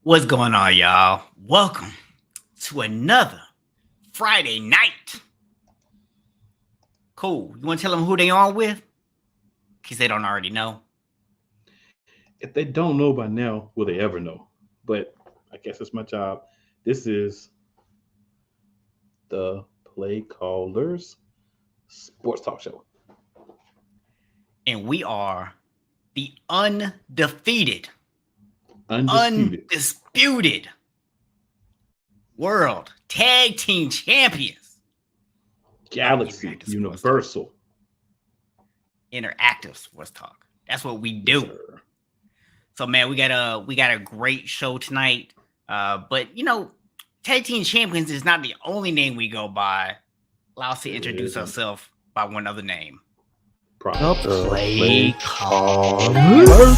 What's going on, y'all? Welcome to another Friday night. Cool. You want to tell them who they on with? Because they don't already know. If they don't know by now, will they ever know? But I guess it's my job. This is the Play Callers Sports Talk Show. And we are the undefeated, Undisputed. undisputed world tag team champions. Galaxy Universal. Interactive Sports Talk. That's what we do. Yes, so man, we got a great show tonight. But you know, tag team champions is not the only name we go by. Allow us to introduce ourselves by one other name. The Play Callers.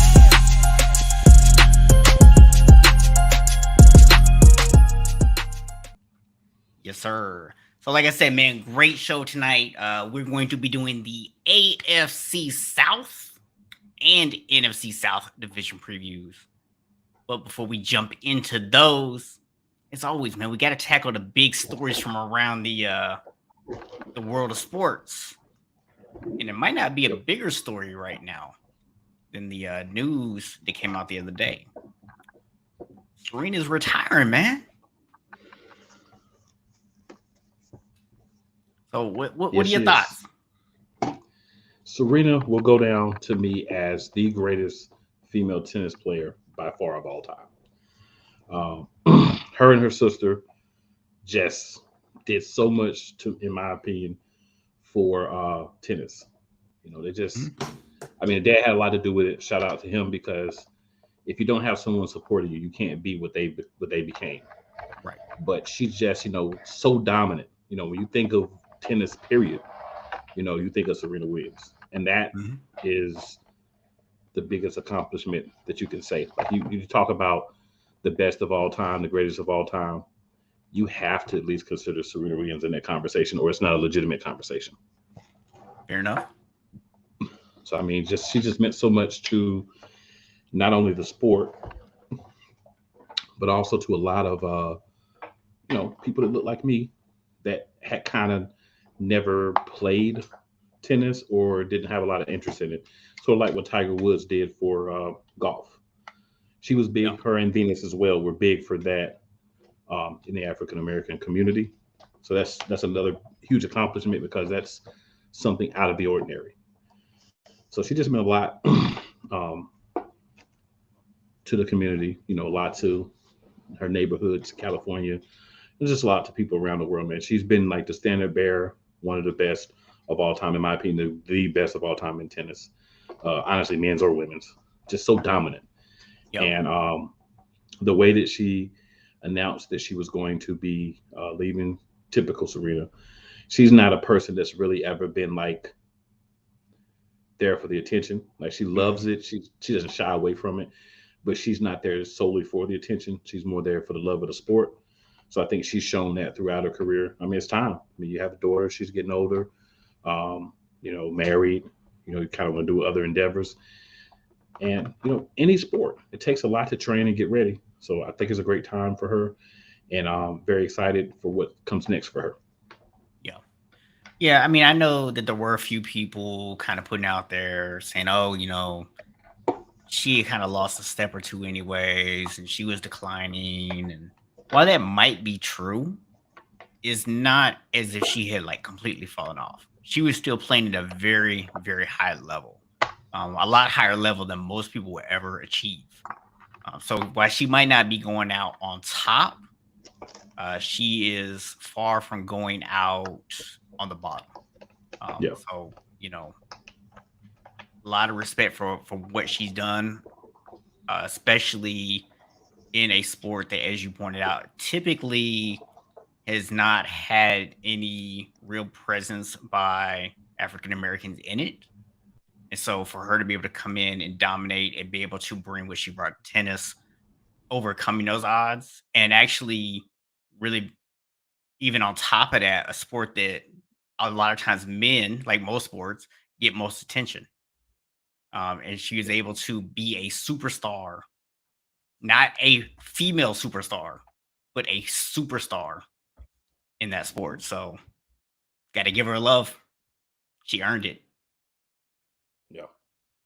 Yes, sir. So, like I said, man, great show tonight. We're going to be doing the AFC South and NFC South division previews. But before we jump into those, as always, man, we got to tackle the big stories from around the world of sports. And it might not be a bigger story right now than the news that came out the other day. Serena's retiring, man. So what are your thoughts? Serena will go down to me as the greatest female tennis player by far of all time. Her and her sister just did so much in my opinion, for tennis. You know, they just, I mean, Dad had a lot to do with it. Shout out to him, because if you don't have someone supporting you, you can't be what they became. Right. But she's just, so dominant. You know, when you think of tennis, period, you think of Serena Williams, and that is the biggest accomplishment that you can say. Like you talk about the best of all time, the greatest of all time, you have to at least consider Serena Williams in that conversation, or it's not a legitimate conversation. Fair enough. So I mean, she just meant so much to not only the sport, but also to a lot of people that look like me that had kind of never played tennis or didn't have a lot of interest in it. Sort of like what Tiger Woods did for golf. She was big. Her and Venus as well were big for that in the African American community. So that's another huge accomplishment, because that's something out of the ordinary. So she just meant a lot to the community. A lot to her neighborhoods, California. There's just a lot to people around the world, man. She's been like the standard bearer, one of the best of all time, in my opinion, the best of all time in tennis. Honestly, men's or women's, just so dominant. Yep. And the way that she announced that she was going to be leaving, typical Serena. She's not a person that's really ever been like there for the attention. Like, she loves it. She doesn't shy away from it, but she's not there solely for the attention. She's more there for the love of the sport. So I think she's shown that throughout her career. I mean, it's time. I mean, you have a daughter, she's getting older, married, you kind of want to do other endeavors. And, any sport, it takes a lot to train and get ready. So I think it's a great time for her. And I'm very excited for what comes next for her. Yeah. Yeah. I mean, I know that there were a few people kind of putting out there saying, oh, she kind of lost a step or two anyways, and she was declining. And while that might be true, it's not as if she had like completely fallen off. She was still playing at a very, very high level, a lot higher level than most people will ever achieve. So while she might not be going out on top, she is far from going out on the bottom. So, a lot of respect for what she's done, especially in a sport that, as you pointed out, typically has not had any real presence by African Americans in it. And so for her to be able to come in and dominate and be able to bring what she brought to tennis, overcoming those odds, and actually really, even on top of that, a sport that a lot of times men, like most sports, get most attention. And she was able to be a superstar not a female superstar, but a superstar in that sport. So, got to give her love. She earned it. Yeah,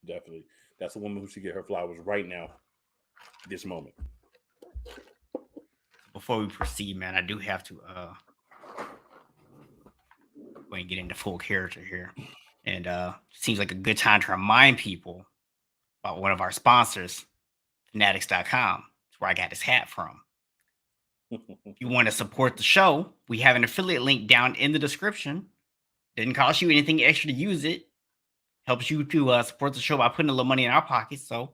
definitely. That's a woman who should get her flowers right now, this moment. Before we proceed, man, I do have to go and get into full character here. And seems like a good time to remind people about one of our sponsors, Fanatics.com. It's where I got this hat from. If you want to support the show, we have an affiliate link down in the description. Didn't cost you anything extra to use it. Helps you to support the show by putting a little money in our pockets. So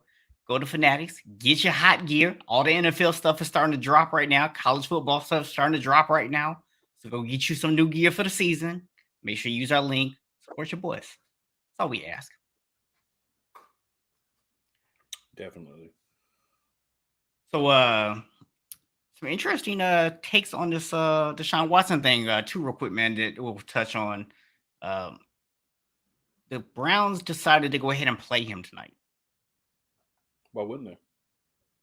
go to Fanatics, get your hot gear. All the NFL stuff is starting to drop right now. College football stuff is starting to drop right now. So go get you some new gear for the season. Make sure you use our link. Support your boys. That's all we ask. Definitely. So some interesting takes on this Deshaun Watson thing too, real quick, man, that we'll touch on. The Browns decided to go ahead and play him tonight. Why wouldn't they?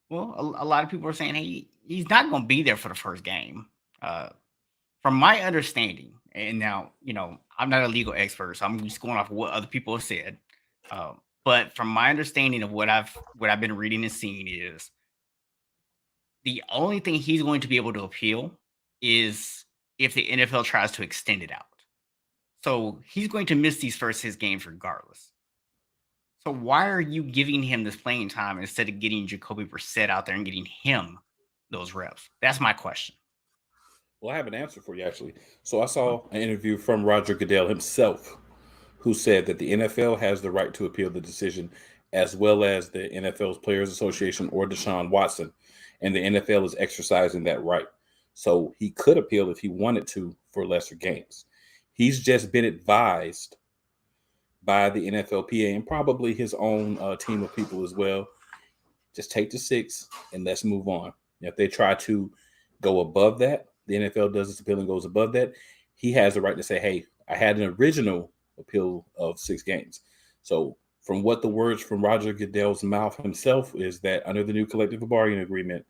Well, a lot of people are saying, hey, he's not going to be there for the first game. From my understanding, and now, I'm not a legal expert, so I'm just going off of what other people have said. But from my understanding of what I've been reading and seeing is the only thing he's going to be able to appeal is if the NFL tries to extend it out. So he's going to miss these first 6 games regardless. So why are you giving him this playing time instead of getting Jacoby Brissett out there and getting him those reps? That's my question. Well, I have an answer for you, actually. So I saw an interview from Roger Goodell himself, who said that the NFL has the right to appeal the decision, as well as the NFL's Players Association or Deshaun Watson, and the NFL is exercising that right. So he could appeal if he wanted to for lesser games. He's just been advised by the NFLPA and probably his own team of people as well. Just take the 6 and let's move on. If they try to go above that, the NFL does its appeal and goes above that, he has the right to say, hey, I had an original appeal of 6 games. So from what the words from Roger Goodell's mouth himself is that under the new collective bargaining agreement,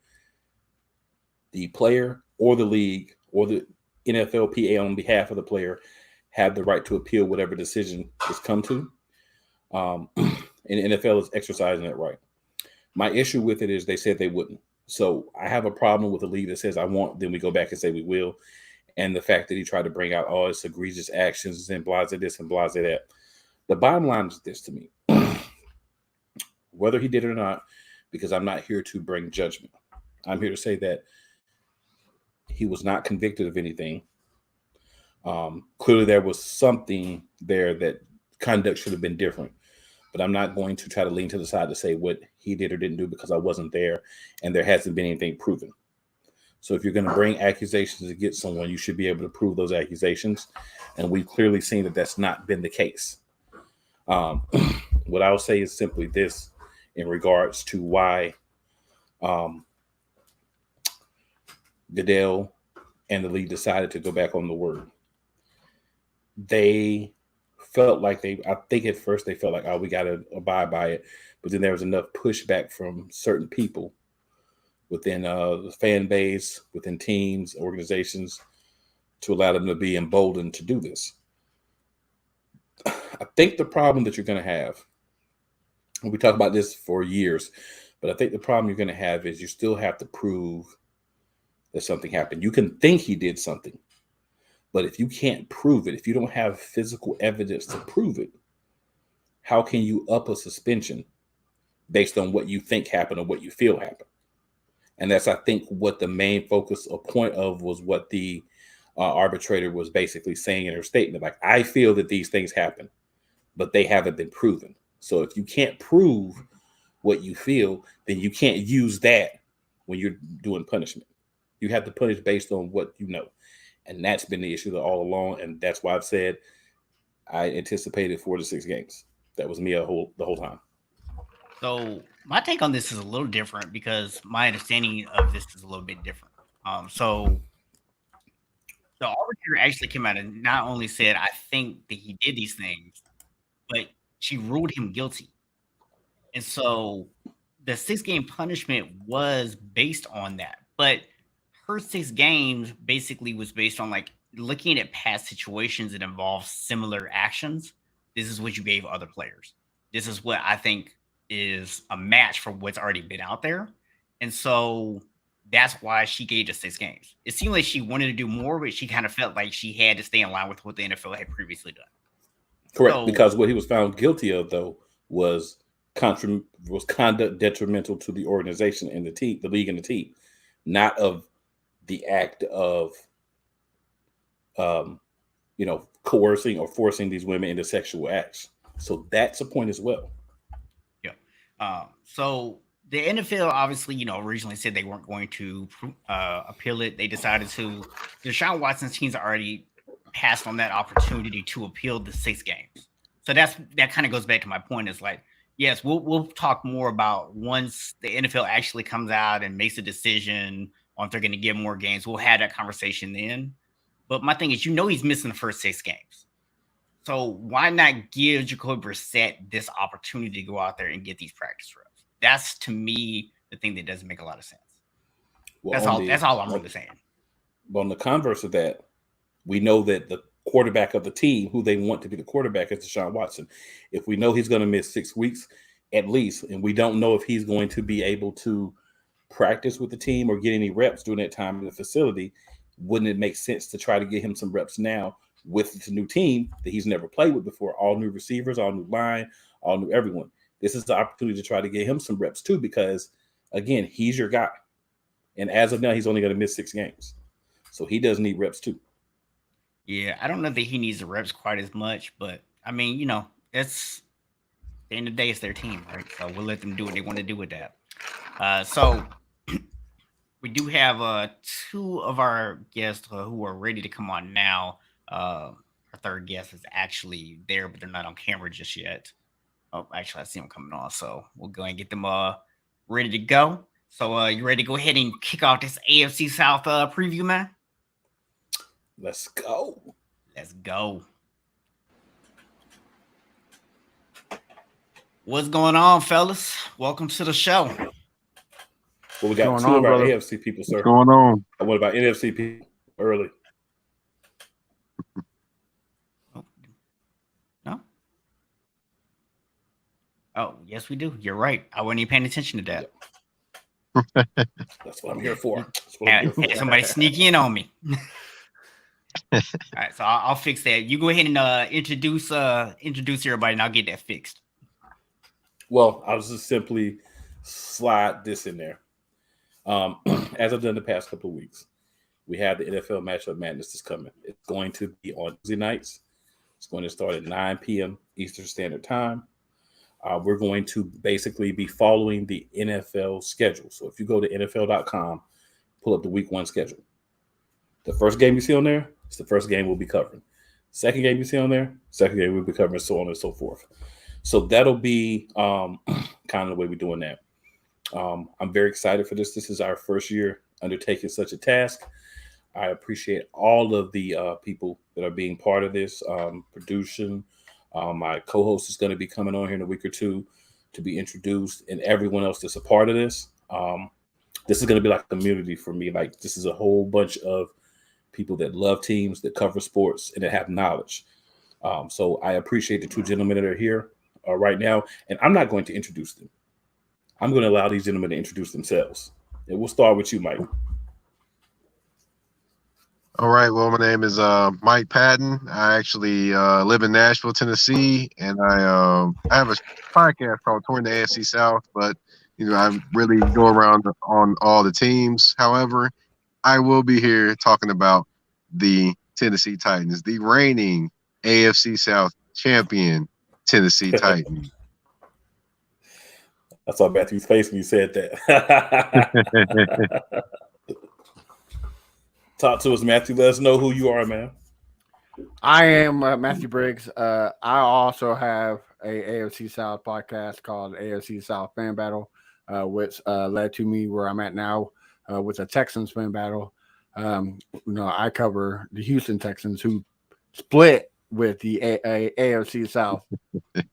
the player or the league or the NFLPA on behalf of the player have the right to appeal whatever decision is come to. And the NFL is exercising that right. My issue with it is they said they wouldn't. So I have a problem with a league that says I want, then we go back and say we will. And the fact that he tried to bring out all his egregious actions and blase this and blase that. The bottom line is this to me. Whether he did it or not, because I'm not here to bring judgment. I'm here to say that he was not convicted of anything. Clearly there was something there that conduct should have been different, but I'm not going to try to lean to the side to say what he did or didn't do because I wasn't there and there hasn't been anything proven. So if you're going to bring accusations against someone, you should be able to prove those accusations. And we've clearly seen that that's not been the case. What I'll say is simply this in regards to why Goodell and the league decided to go back on the word. They felt like I think at first they felt like, oh, we got to abide by it. But then there was enough pushback from certain people within the fan base, within teams, organizations, to allow them to be emboldened to do this. I think the problem that you're going to have, and we talked about this for years, but I think the problem you're going to have is you still have to prove that something happened. You can think he did something, but if you can't prove it, if you don't have physical evidence to prove it, how can you up a suspension based on what you think happened or what you feel happened? And that's, I think, what the main focus or point of was what the arbitrator was basically saying in her statement. Like, I feel that these things happen, but they haven't been proven. So if you can't prove what you feel, then you can't use that when you're doing punishment. You have to punish based on what you know. And that's been the issue all along. And that's why I've said I anticipated 4 to 6 games. That was me the whole time. So my take on this is a little different because my understanding of this is a little bit different. So the arbitrator actually came out and not only said, I think that he did these things, but she ruled him guilty. And so the 6-game punishment was based on that, but her 6 games basically was based on like looking at past situations that involve similar actions. This is what you gave other players. This is what I think is a match for what's already been out there. And so that's why she gave the 6 games. It seemed like she wanted to do more, but she kind of felt like she had to stay in line with what the NFL had previously done. Correct, so, because what he was found guilty of, though, was conduct detrimental to the organization and the team, the league and the team, not of the act of, coercing or forcing these women into sexual acts. So that's a point as well. Yeah. So the NFL obviously, originally said they weren't going to appeal it. They decided to. Deshaun Watson's teams already passed on that opportunity to appeal the 6 games. So that kind of goes back to my point. Is like, yes, we'll talk more about once the NFL actually comes out and makes a decision on if they're going to give more games. We'll have that conversation then. But my thing is, he's missing the first 6 games. So why not give Jacoby Brissett this opportunity to go out there and get these practice reps? That's, to me, the thing that doesn't make a lot of sense. Well, that's all I'm really saying. But on the converse of that, we know that the quarterback of the team, who they want to be the quarterback, is Deshaun Watson. If we know he's going to miss 6 weeks at least, and we don't know if he's going to be able to practice with the team or get any reps during that time in the facility, wouldn't it make sense to try to get him some reps now with the new team that he's never played with before? All new receivers, all new line, all new everyone. This is the opportunity to try to get him some reps too, because again, he's your guy. And as of now, he's only going to miss 6 games. So he does need reps too. Yeah, I don't know that he needs the reps quite as much, but I mean, it's the end of the day, it's their team, right? So we'll let them do what they want to do with that. So we do have 2 of our guests who are ready to come on now. Our third guest is actually there, but they're not on camera just yet. Oh, actually, I see them coming on, so we'll go and get them ready to go. So you ready to go ahead and kick off this AFC South preview, man? Let's go. Let's go. What's going on, fellas? Welcome to the show. Well, we got 2 of our AFC people, sir. What's going on? And what about NFC people early? No? Oh, yes, we do. You're right. I wasn't even paying attention to that. That's what I'm here for. Somebody sneak in on me. All right, so I'll fix that. You go ahead and introduce everybody, and I'll get that fixed. Well, I'll just simply slide this in there. As I've done the past couple of weeks, we have the NFL Matchup Madness that's coming. It's going to be on Tuesday nights. It's going to start at 9 p.m. Eastern Standard Time. We're going to basically be following the NFL schedule. So if you go to NFL.com, pull up the Week 1 schedule. The first game you see on there is the first game we'll be covering. Second game you see on there, second game we'll be covering, so on and so forth. So that'll be kind of the way we're doing that. I'm very excited for this. This is our first year undertaking such a task. I appreciate all of the people that are being part of this production. My co-host is going to be coming on here in a week or 2 to be introduced, and everyone else that's a part of this. This is going to be like a community for me. Like, this is a whole bunch of people that love teams, that cover sports, and that have knowledge. So I appreciate the 2 gentlemen that are here right now, and I'm not going to introduce them. I'm going to allow these gentlemen to introduce themselves. And we'll start with you, Mike. All right. Well, my name is Mike Patton. I actually live in Nashville, Tennessee, and I have a podcast called Touring the AFC South, but I really go around on all the teams. However, I will be here talking about the Tennessee Titans, the reigning AFC South champion Tennessee Titans. I saw Matthew's face when you said that. Talk to us, Matthew. Let us know who you are, man. I am Matthew Briggs. I also have a AFC South podcast called AFC South Fan Battle, which led to me where I'm at now with the Texans Fan Battle. I cover the Houston Texans, who split with the AFC South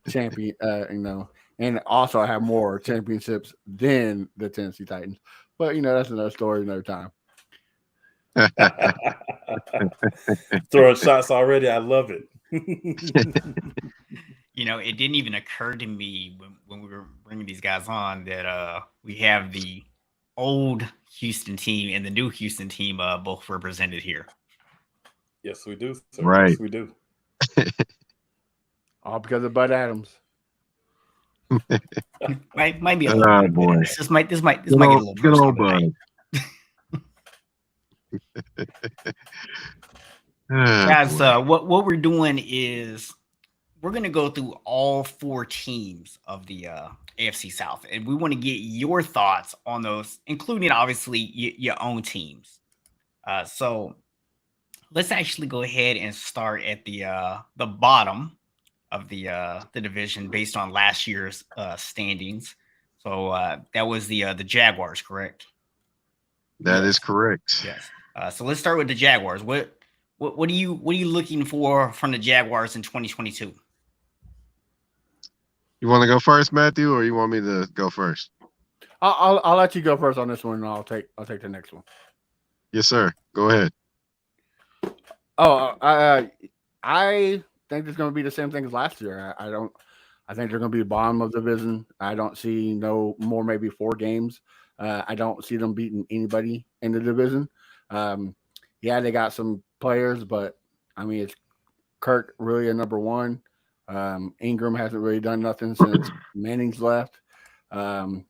champion, and also have more championships than the Tennessee Titans. But that's another story, another time. Throwing shots already. I love it. It didn't even occur to me when we were bringing these guys on that we have the old Houston team and the new Houston team both represented here. Yes, we do. Sir. Right. Yes, we do. All because of Bud Adams. Might be a Oh, little boy. This might get a little Good personal old tonight. Bud. Guys, Boy. what we're doing is we're going to go through all 4 teams of the AFC South, and we want to get your thoughts on those, including obviously your own teams. So let's actually go ahead and start at the bottom of the division based on last year's standings. So that was the Jaguars, correct? That is correct. Yes. So let's start with the Jaguars. What are you looking for from the Jaguars in 2022? You want to go first, Matthew, or you want me to go first? I'll let you go first on this one, and I'll take the next one. Yes, sir. Go ahead. Oh, I think it's going to be the same thing as last year. I think they're going to be the bottom of the division. I don't see no more, maybe 4 games. I don't see them beating anybody in the division. Yeah, they got some players, but I mean, it's Kirk really a number 1. Ingram hasn't really done nothing since Manning's left. And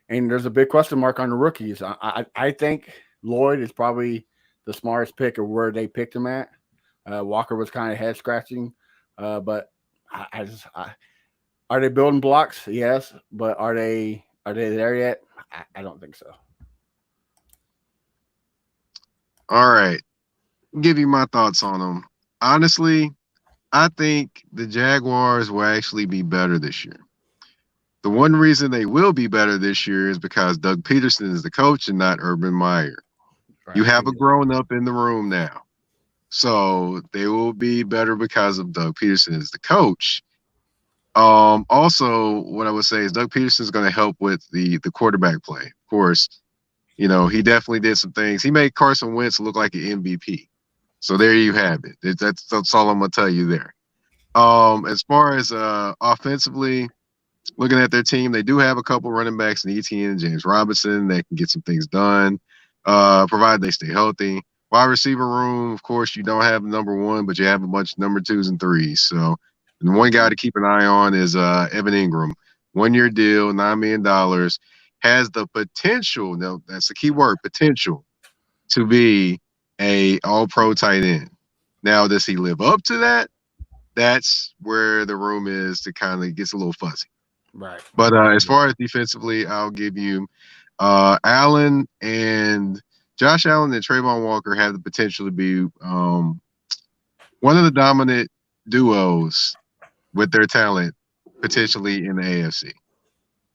there's a big question mark on the rookies. I think Lloyd is probably the smartest pick of where they picked him at. Walker was kind of head scratching, but are they building blocks? Yes, but are they there yet? I don't think so. All right. Give you my thoughts on them. Honestly, I think the Jaguars will actually be better this year. The one reason they will be better this year is because Doug Peterson is the coach and not Urban Meyer. Right. You have a grown-up in the room now. So they will be better because of Doug Peterson as the coach. Also, what I would say is Doug Peterson is going to help with the quarterback play. Of course, he definitely did some things. He made Carson Wentz look like an MVP. So there you have it. That's all I'm going to tell you there. As far as offensively, looking at their team, they do have a couple running backs in ETN and James Robinson that can get some things done, provided they stay healthy. Wide receiver room, of course, you don't have number 1, but you have a bunch of number 2s and 3s. So, and one guy to keep an eye on is Evan Ingram. 1-year deal, $9 million, has the potential. Now, that's the key word, potential, to be a all-pro tight end. Now, does he live up to that? That's where the room is to kind of gets a little fuzzy. Right. But as far as defensively, I'll give you Allen and Josh Allen and Trayvon Walker have the potential to be one of the dominant duos with their talent, potentially in the AFC.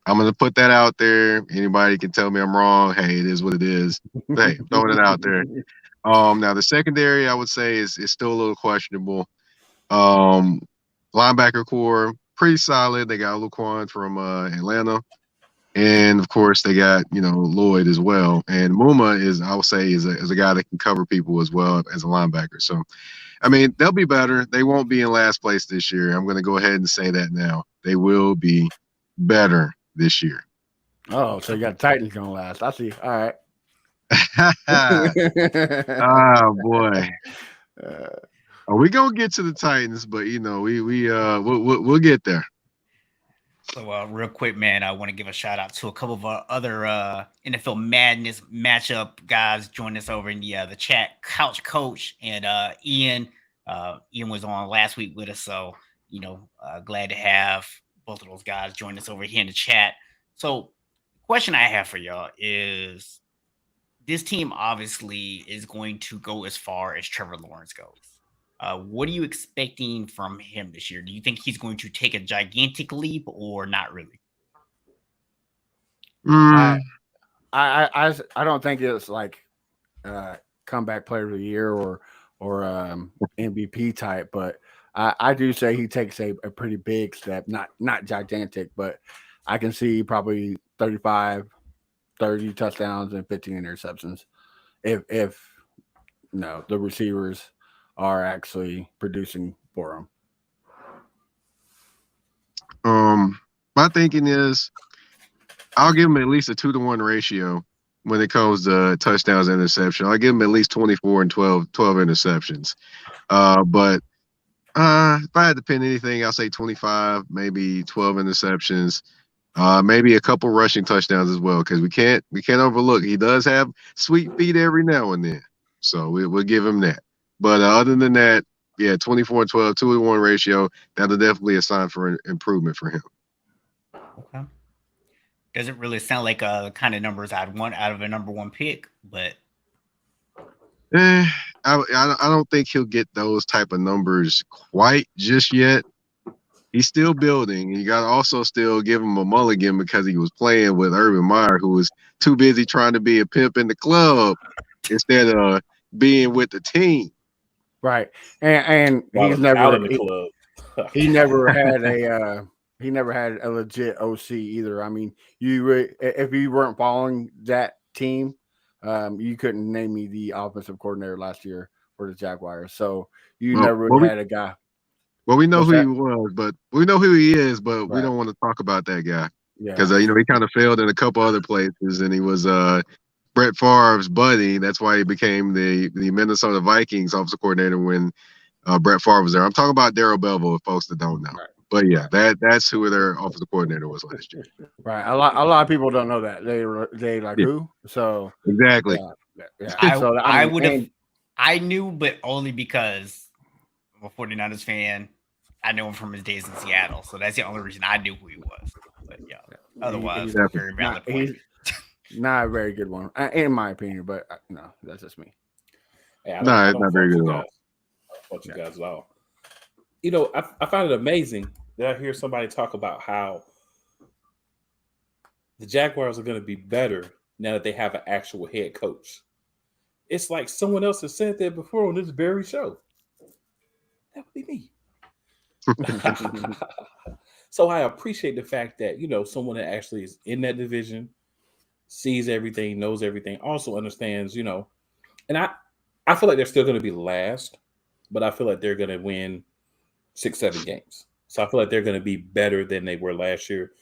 I'm going to put that out there. Anybody can tell me I'm wrong. Hey, it is what it is. Hey, I'm throwing it out there. Now, the secondary, I would say, is still a little questionable. Linebacker core, pretty solid. They got Laquan from Atlanta. And, of course, they got, Lloyd as well. And Muma is, I would say, is a guy that can cover people as well as a linebacker. So, I mean, they'll be better. They won't be in last place this year. I'm going to go ahead and say that now. They will be better this year. Oh, so you got Titans going last. I see. All right. Oh, boy. We going to get to the Titans, but, we'll get there. So real quick, man, I want to give a shout out to a couple of other NFL Madness matchup guys joining us over in the chat. Couch Coach and Ian. Ian was on last week with us, so glad to have both of those guys join us over here in the chat. So, question I have for y'all is: this team obviously is going to go as far as Trevor Lawrence goes. What are you expecting from him this year? Do you think he's going to take a gigantic leap or not really? I don't think it's like comeback player of the year or MVP type, but I do say he takes a pretty big step, not gigantic, but I can see probably 35, 30 touchdowns and 15 interceptions if the receivers are actually producing for him. My thinking is I'll give him at least a 2-to-1 ratio when it comes to touchdowns and interception. I'll give him at least 24 and 12 interceptions. But if I had to pin anything, I'll say 25, maybe 12 interceptions, maybe a couple rushing touchdowns as well, because we can't overlook he does have sweet feet every now and then. So we'll give him that. But other than that, yeah, 24 and 12, 2-to-1 ratio, that'll definitely a sign for improvement for him. Okay. Doesn't really sound like kind of numbers I'd want out of a number one pick, but I don't think he'll get those type of numbers quite just yet. He's still building. You got to also still give him a mulligan because he was playing with Urban Meyer, who was too busy trying to be a pimp in the club instead of being with the team. Right, and he's never out in the club. He never had a legit OC either. I mean, if you weren't following that team, you couldn't name me the offensive coordinator last year for the Jaguars. So you never had a guy. Well, we know who he was, but we know who he is, but we don't want to talk about that guy because he kind of failed in a couple other places, and he was Brett Favre's buddy. That's why he became the Minnesota Vikings offensive coordinator when Brett Favre was there. I'm talking about Darrell Bevell, for folks that don't know. Right. But yeah, that's who their offensive coordinator was last year. Right. A lot of people don't know that. They like who? So exactly. I knew, but only because I'm a 49ers fan. I know him from his days in Seattle, so that's the only reason I knew who he was. But yeah, otherwise, he's very valid point. He's not a very good one, in my opinion. But no, that's just me. Hey, it's not very good at all. You guys at all. I find it amazing that I hear somebody talk about how the Jaguars are going to be better now that they have an actual head coach. It's like someone else has said that before on this very show. That would be me. So I appreciate the fact that, someone that actually is in that division, sees everything, knows everything, also understands, and I feel like they're still going to be last, but I feel like they're going to win 6-7 games. So I feel like they're going to be better than they were last year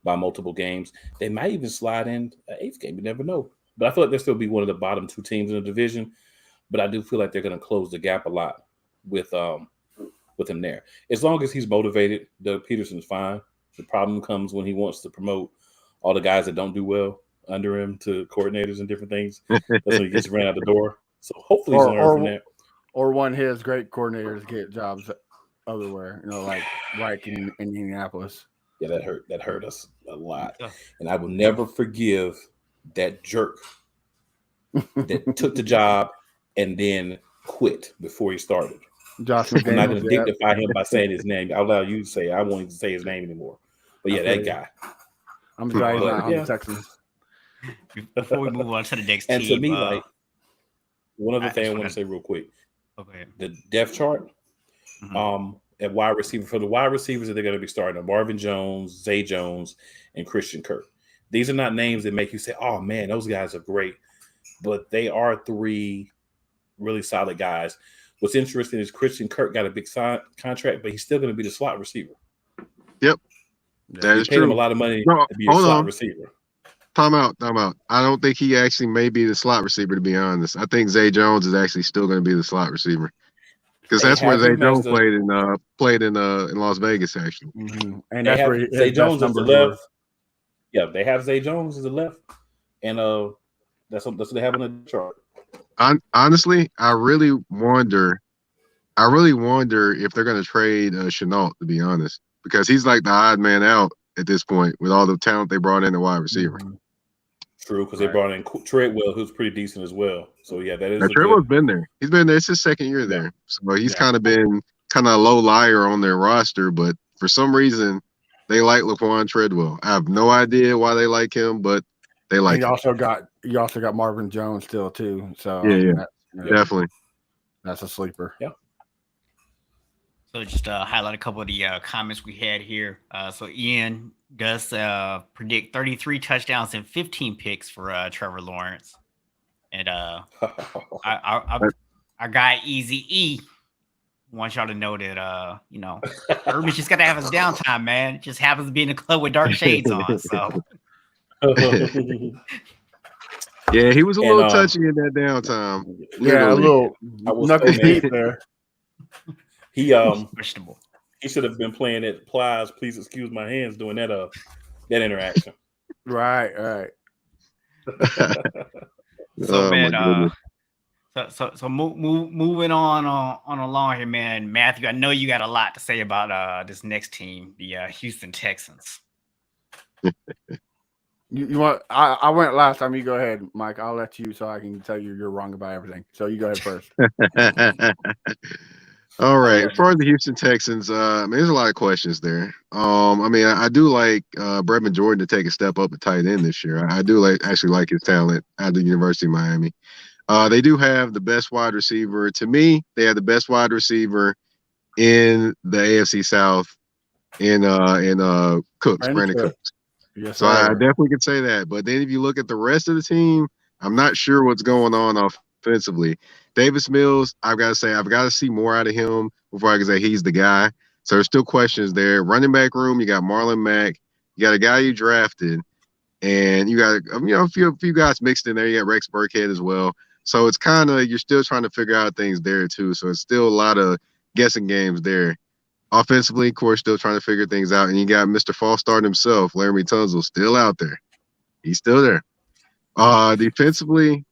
by multiple games. They might even slide in an 8th game. You never know. But I feel like they'll still be one of the bottom 2 teams in the division. But I do feel like they're going to close the gap a lot with him there. As long as he's motivated, Doug Peterson's fine. The problem comes when he wants to promote all the guys that don't do well under him to coordinators and different things. That's when he gets ran out the door. So hopefully he's learned from that. Or when his great coordinators get jobs elsewhere, like in Indianapolis. Yeah, that hurt us a lot. And I will never forgive that jerk that took the job and then quit before he started. Josh I'm not going to dignify him by saying his name. I'll allow you to say it. I won't even say his name anymore. But yeah, that guy. I'm sorry, on the Texans. Before we move on to the next team. And to me, one other thing I want to say real quick. Okay. The depth chart, at wide receiver, for the wide receivers that they're going to be starting, Marvin Jones, Zay Jones, and Christian Kirk. These are not names that make you say, oh, man, those guys are great. But they are 3 really solid guys. What's interesting is Christian Kirk got a big contract, but he's still going to be the slot receiver. Yep. That is paid true. him a lot of money to be a slot receiver. Time out. I don't think he actually may be the slot receiver, to be honest. I think Zay Jones is actually still going to be the slot receiver. Because that's where Zay Jones played in Las Vegas, actually. Mm-hmm. And that's where Zay Jones is the left. Yeah, they have Zay Jones as the left. And that's what they have on the chart. Honestly, I really wonder if they're going to trade Shenault, to be honest, because he's like the odd man out at this point with all the talent they brought in the wide receiver. Mm-hmm. True, because they brought in Treadwell, who's pretty decent as well. So yeah, that is. Treadwell's been there. He's been there. It's his 2nd year there, so he's kind of been a low liar on their roster. But for some reason, they like Laquan Treadwell. I have no idea why they like him, but they like. You also got Marvin Jones still too. So yeah, definitely. That's a sleeper. Yeah. So just highlight a couple of the comments we had here. So Ian does predict 33 touchdowns and 15 picks for Trevor Lawrence. And our guy Easy E wants y'all to know that Urban's just gotta have his downtime, man. It just happens to be in a club with dark shades on. So Yeah, he was a little touchy in that downtime. Yeah, a little knuckle deep there. He questionable. He should have been playing it. Please excuse my hands doing that interaction. Right. So man, so moving on along here, man. Matthew, I know you got a lot to say about this next team, the Houston Texans. You want? I went last time. You go ahead, Mike. I'll let you, so I can tell you you're wrong about everything. So you go ahead first. All right. As far as the Houston Texans, there's a lot of questions there. I do like Brevin Jordan to take a step up at tight end this year. I do actually like his talent at the University of Miami. They do have the best wide receiver. To me, they have the best wide receiver in the AFC South in Cooks, Brandon Cooks. Yes, so I definitely could say that. But then if you look at the rest of the team, I'm not sure what's going on offensively. Davis Mills, I've got to see more out of him before I can say he's the guy. So there's still questions there. Running back room, you got Marlon Mack, you got a guy you drafted, and you got a few guys mixed in there. You got Rex Burkhead as well. So it's kind of you're still trying to figure out things there too. So it's still a lot of guessing games there. Offensively, of course, still trying to figure things out. And you got Mr. False Start himself, Laramie Tunsil, still out there. He's still there. Defensively,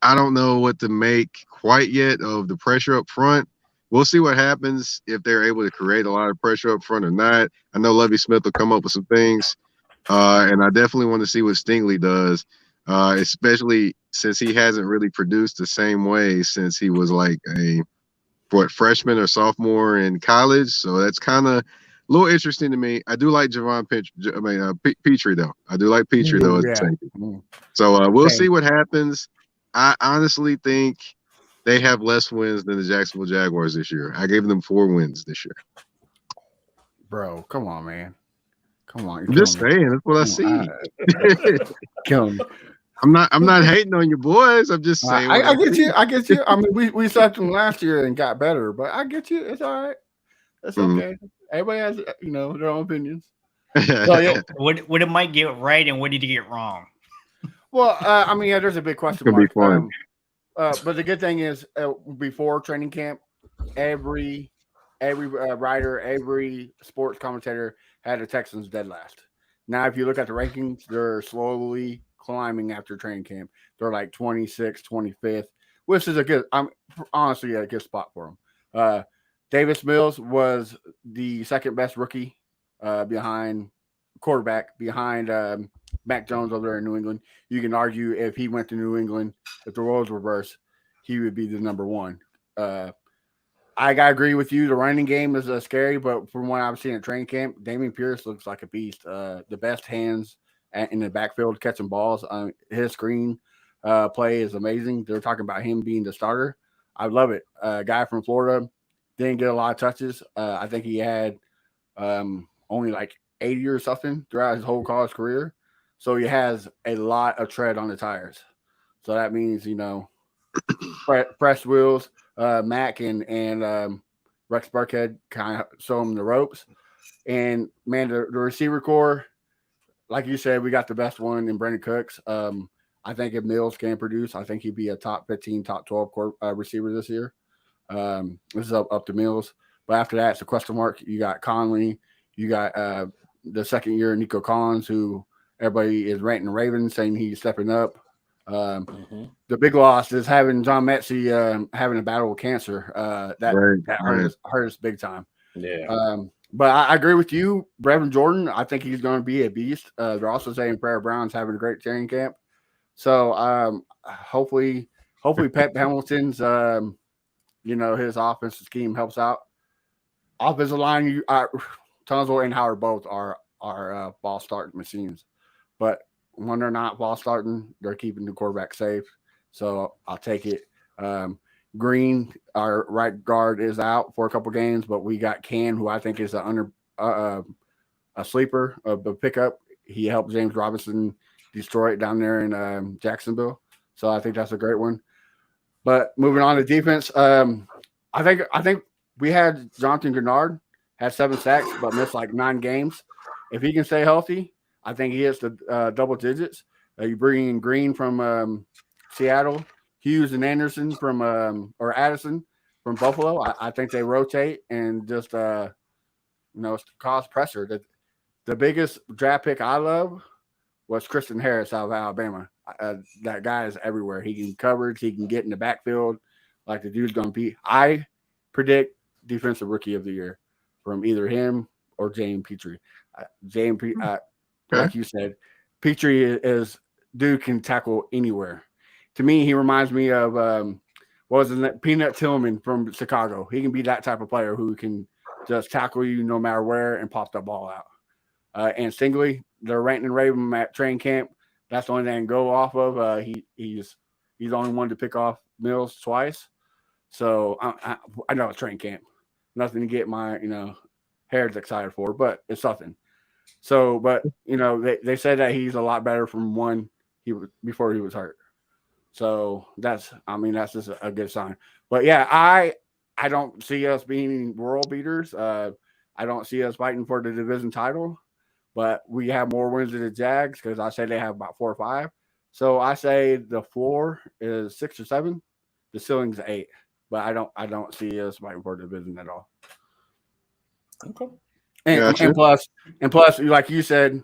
I don't know what to make quite yet of the pressure up front. We'll see what happens if they're able to create a lot of pressure up front or not. I know Lovie Smith will come up with some things. And I definitely want to see what Stingley does, especially since he hasn't really produced the same way since he was like a freshman or sophomore in college. So that's kind of a little interesting to me. I do like Petrie, though. I do like Petrie, though, as a safety. So we'll see what happens. I honestly think they have less wins than the Jacksonville Jaguars this year. I gave them 4 wins this year. Bro, come on, man. Come on. I'm just saying. That's what I see. Kill me. I'm not hating on your boys. I'm just saying. I get you. I get you. I mean, we slept them last year and got better, but I get you. It's all right. That's okay. Everybody has, their own opinions. So, yeah, what did Mike get right and what did he get wrong? Well, there's a big question mark. But the good thing is, before training camp, every writer, every sports commentator had the Texans dead last. Now, if you look at the rankings, they're slowly climbing after training camp. They're like 26th, 25th, which is a good spot for them. Davis Mills was the second best rookie behind Mac Jones over there in New England. You can argue if he went to New England, if the roles reversed, he would be the number one. I gotta agree with you. The running game is scary, but from what I've seen at training camp, Damien Pierce looks like a beast. The best hands in the backfield catching balls. His screen play is amazing. They're talking about him being the starter. I love it. Guy from Florida didn't get a lot of touches. I think he had only like 80 or something throughout his whole college career. So he has a lot of tread on the tires. So that means, fresh wheels. Mac and Rex Burkhead kind of show him the ropes. And, man, the receiver core, like you said, we got the best one in Brandon Cooks. I think if Mills can produce, I think he'd be a top 15, top 12 receiver this year. This is up to Mills. But after that, it's a question mark. You got Conley. You got the second year Nico Collins, who everybody is ranting Ravens, saying he's stepping up. The big loss is having John Metchie having a battle with cancer. That hurt us big time. Yeah. But I agree with you, Brevin Jordan. I think he's going to be a beast. They're also saying Prayer Brown's having a great training camp. So hopefully Pep Hamilton's his offensive scheme helps out. Offensive line, Tunsil and Howard both are ball starting machines, but when they're not ball starting, they're keeping the quarterback safe. So I'll take it. Green, our right guard, is out for a couple games, but we got Can, who I think is a sleeper of the pickup. He helped James Robinson destroy it down there in Jacksonville, so I think that's a great one. But moving on to defense, I think we had Jonathan Grenard had 7 sacks, but missed like 9 games. If he can stay healthy, I think he hits the double digits. You bring in Green from Seattle, Hughes and Anderson from or Addison from Buffalo. I think they rotate and just cause pressure. The biggest draft pick I love was Kristen Harris out of Alabama. That guy is everywhere. He can coverage. He can get in the backfield. Like the dude's going to be. I predict defensive rookie of the year from either him or James Petrie. Like you said, Petrie is dude can tackle anywhere. To me, he reminds me of what was his name? Peanut Tillman from Chicago. He can be that type of player who can just tackle you no matter where and pop the ball out. And Stingley, they're ranking and raving him at training camp. That's the only thing I can go off of. He's the only one to pick off Mills twice. So I know it's training camp. Nothing to get my hairs excited for, but it's something. So, but they said that he's a lot better from before he was hurt. So that's just a good sign. But yeah, I don't see us being world beaters. I don't see us fighting for the division title. But we have more wins than the Jags because I say they have about 4 or 5. So I say the floor is 6 or 7. The ceiling's 8. But I don't see us fighting for the division at all. Okay. And plus, like you said,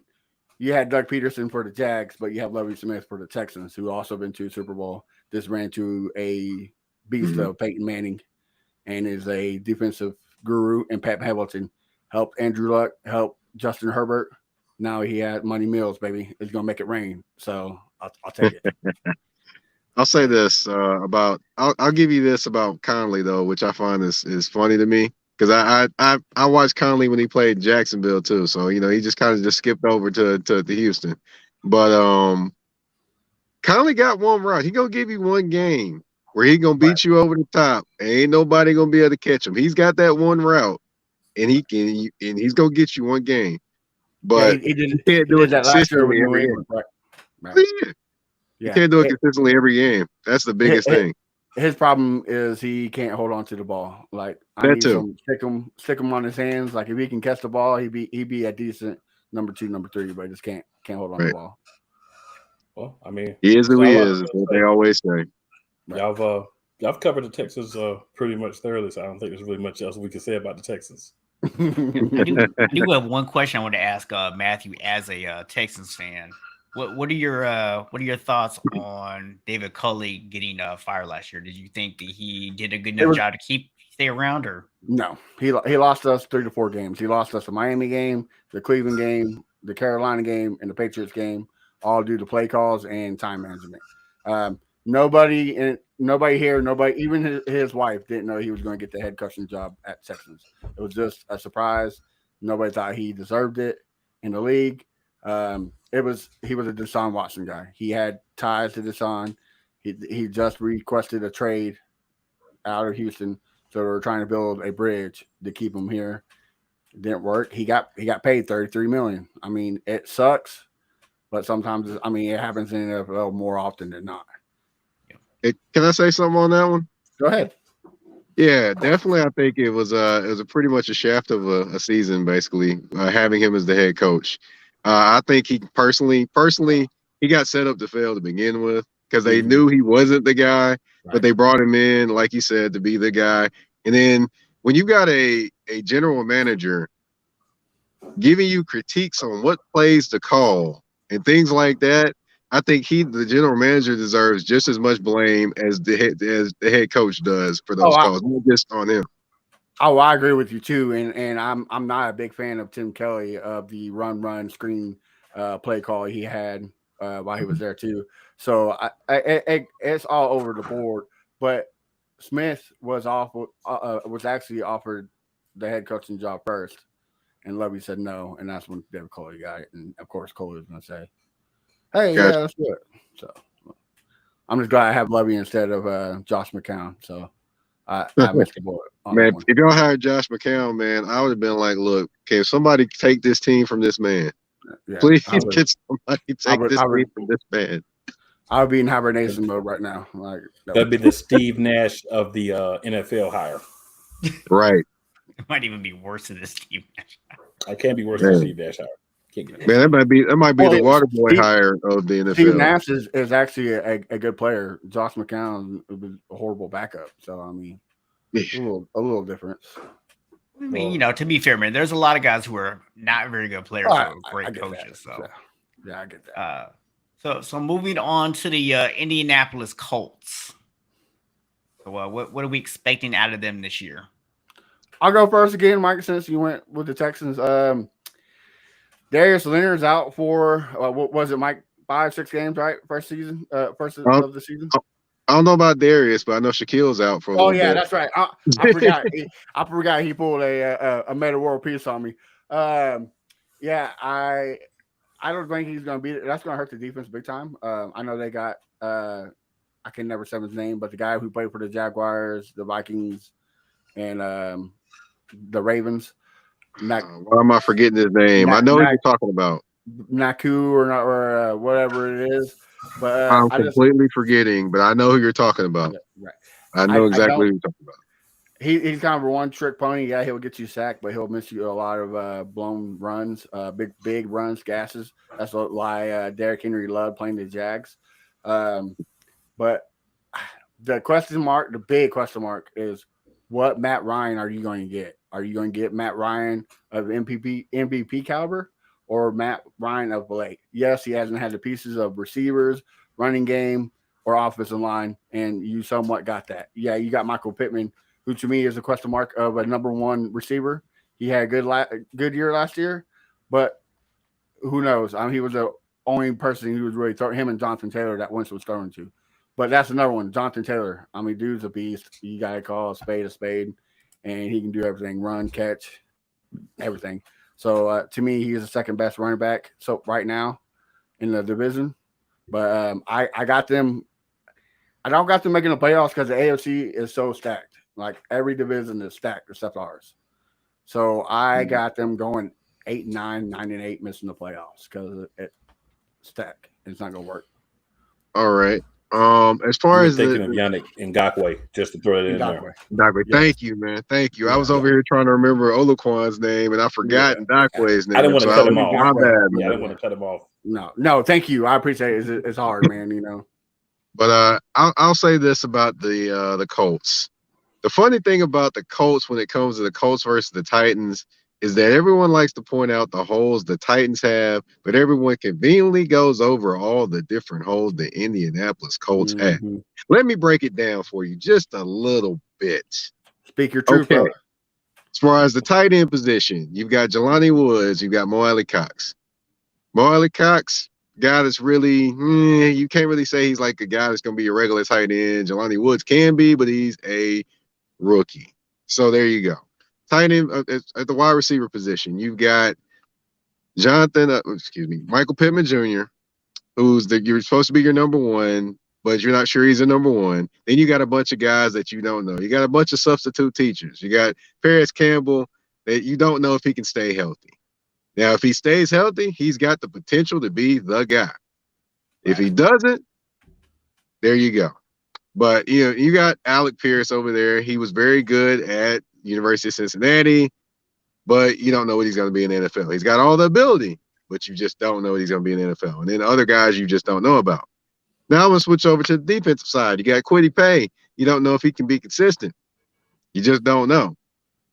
you had Doug Peterson for the Jags, but you have Lovie Smith for the Texans, who also been to Super Bowl. Just ran to a beast of Peyton Manning and is a defensive guru. And Pat Hamilton helped Andrew Luck, helped Justin Herbert. Now he had Money Mills, baby. It's going to make it rain. So I'll take it. I'll say this I'll give you this about Conley, though, which I find is funny to me. Because I watched Conley when he played Jacksonville, too. So, he just kind of just skipped over to Houston. But Conley got one route. He going to give you one game where he going to beat you over the top. Ain't nobody going to be able to catch him. He's got that one route, and he's going to get you one game. But he you can't do it consistently every game. Right. You can't do it consistently every game. That's the biggest thing. His problem is he can't hold on to the ball. Like I need some stick him on his hands. Like if he can catch the ball, he'd be a decent number 2, number 3, but he just can't hold on to the ball. Well, I mean, he is who he is. Is what they always say. Right. Y'all covered the Texans pretty much thoroughly, so I don't think there's really much else we can say about the Texans. I do have one question I want to ask Matthew as a Texans fan. What are your thoughts on David Culley getting fired last year? Did you think that he did a good enough job to stay around, or no? He lost us 3 to 4 games. He lost us the Miami game, the Cleveland game, the Carolina game, and the Patriots game, all due to play calls and time management. Nobody here, even his wife didn't know he was going to get the head coaching job at Texans. It was just a surprise. Nobody thought he deserved it in the league. He was a Deshaun Watson guy. He had ties to Deshaun. He just requested a trade out of Houston, so they were trying to build a bridge to keep him here. It didn't work. He got paid $33 million. I mean, it sucks, but sometimes it happens in the NFL more often than not. Can I say something on that one? Go ahead. Yeah, definitely. I think it was a pretty much a shaft of a season, basically, having him as the head coach. I think he personally he got set up to fail to begin with because they knew he wasn't the guy, but they brought him in, like you said, to be the guy. And then when you got a general manager giving you critiques on what plays to call and things like that, I think the general manager, deserves just as much blame as the head coach does for those calls, not just on him. Oh, I agree with you too, and I'm not a big fan of Tim Kelly of the run screen play call he had while he was there too. So it's all over the board. But Smith was actually offered the head coaching job first, and Lovie said no, and that's when David Culley got it. And of course, Culley was going to say, "Hey, yeah, let's do it." So I'm just glad I have Lovie instead of Josh McCown. So I missed the boat on Man, that one. if y'all hired Josh McCown, man, I would have been like, look, can somebody take this team from this man? Yeah, Please I would, can somebody take this I would- team from this man. I would be in hibernation mode right now. Like That'd be the Steve Nash of the NFL hire. Right. It might even be worse than this team. I can't be worse Man. than Steve Nash hire. Can't get it. Man, that might be Well, the water boy Steve- hire of the NFL. Steve Nash is actually a good player. Josh McCown was a horrible backup. So I mean, a little difference. I mean, to be fair, man, there's a lot of guys who are not very good players who are great coaches. So yeah, I get that. So moving on to the Indianapolis Colts. So what are we expecting out of them this year? I'll go first again, Mike, since you went with the Texans. Darius Leonard's out for what was it, Mike? 5-6 games, right? First of the season. I don't know about Darius, but I know Shaquille's out for a little bit. That's right. I forgot. I forgot he pulled a meta world peace on me. I don't think he's going to be. That's going to hurt the defense big time. I know they got. I can never say his name, but the guy who played for the Jaguars, the Vikings, and the Ravens. Why am I forgetting his name? I know who you're talking about. Naku or whatever it is. But I'm completely forgetting, but I know who you're talking about. Right. I know exactly who you're talking about. He's kind of a one-trick pony. Yeah, he'll get you sacked, but he'll miss you a lot of blown runs, big runs, gasses. That's why Derrick Henry loved playing the Jags. But the big question mark is, what Matt Ryan are you going to get? Are you going to get Matt Ryan of MVP caliber or Matt Ryan of late? Yes, he hasn't had the pieces of receivers, running game, or offensive line, and you somewhat got that. Yeah, you got Michael Pittman, who to me is a question mark of a number one receiver. He had a good year last year, but who knows? He was the only person who was really throwing him and Jonathan Taylor that Wentz was throwing to. But that's another one, Jonathan Taylor. Dude's a beast. You got to call a spade, and he can do everything, run, catch, everything. So, to me, he is the second best running back right now in the division. But I got them. I don't got them making the playoffs because the AFC is so stacked. Like, every division is stacked except ours. So, I got them going 8-9, 9-8, missing the playoffs because it's stacked. It's not going to work. All right. As far as thinking of Yannick Ngakoue, just to throw it in there. Ngakoue, thank you, man. Thank you. I was over here trying to remember Oluquan's name, and I forgot Ngakoue's name. I didn't want to cut him off. My bad, man. I didn't want to cut him off. No, thank you. I appreciate it. It's hard, man. But I'll say this about the Colts. The funny thing about the Colts when it comes to the Colts versus the Titans is that everyone likes to point out the holes the Titans have, but everyone conveniently goes over all the different holes the Indianapolis Colts have. Let me break it down for you just a little bit. Speak your truth. Okay. As far as the tight end position, you've got Jelani Woods, you've got Mo Alley-Cox. Mo Alley-Cox, guy that's really, you can't really say he's like a guy that's going to be a regular tight end. Jelani Woods can be, but he's a rookie. So there you go. Tight end at the wide receiver position, you've got Michael Pittman Jr., you're supposed to be your number one, but you're not sure he's a number one. Then you got a bunch of guys that you don't know. You got a bunch of substitute teachers. You got Paris Campbell that you don't know if he can stay healthy. Now, if he stays healthy, he's got the potential to be the guy. If he doesn't, there you go. But you got Alec Pierce over there. He was very good at University of Cincinnati, but you don't know what he's going to be in the NFL. He's got all the ability, but you just don't know what he's going to be in the NFL. And then other guys you just don't know about. Now I'm going to switch over to the defensive side. You got 𝐷𝐷. You don't know if he can be consistent. You just don't know.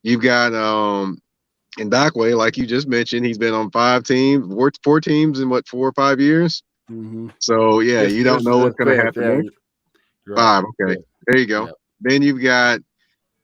You've got Ngakoue, like you just mentioned. He's been on 4 teams in 4 or 5 years. Mm-hmm. So, yeah, you don't know what's going to happen. Right. 5, okay. There you go. Yep. Then you've got,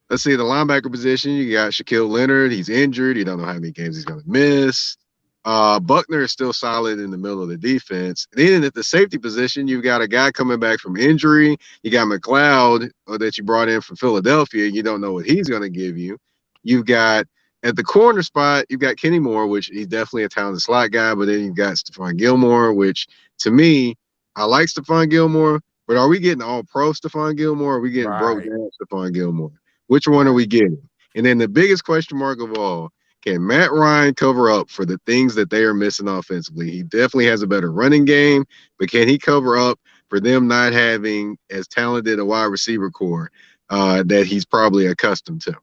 let's see, the linebacker position. You got Shaquille Leonard. He's injured. You don't know how many games he's going to miss. Buckner is still solid in the middle of the defense. Then at the safety position, you've got a guy coming back from injury. You got McLeod that you brought in from Philadelphia. You don't know what he's going to give you. You've got at the corner spot, you've got Kenny Moore, which he's definitely a talented slot guy. But then you've got Stephon Gilmore, which to me, I like Stephon Gilmore, But are we getting all pro Stephon Gilmore? Or are we getting broke Right. down Stephon Gilmore? Which one are we getting? And then the biggest question mark of all, can Matt Ryan cover up for the things that they are missing offensively? He definitely has a better running game, but can he cover up for them not having as talented a wide receiver core that he's probably accustomed to?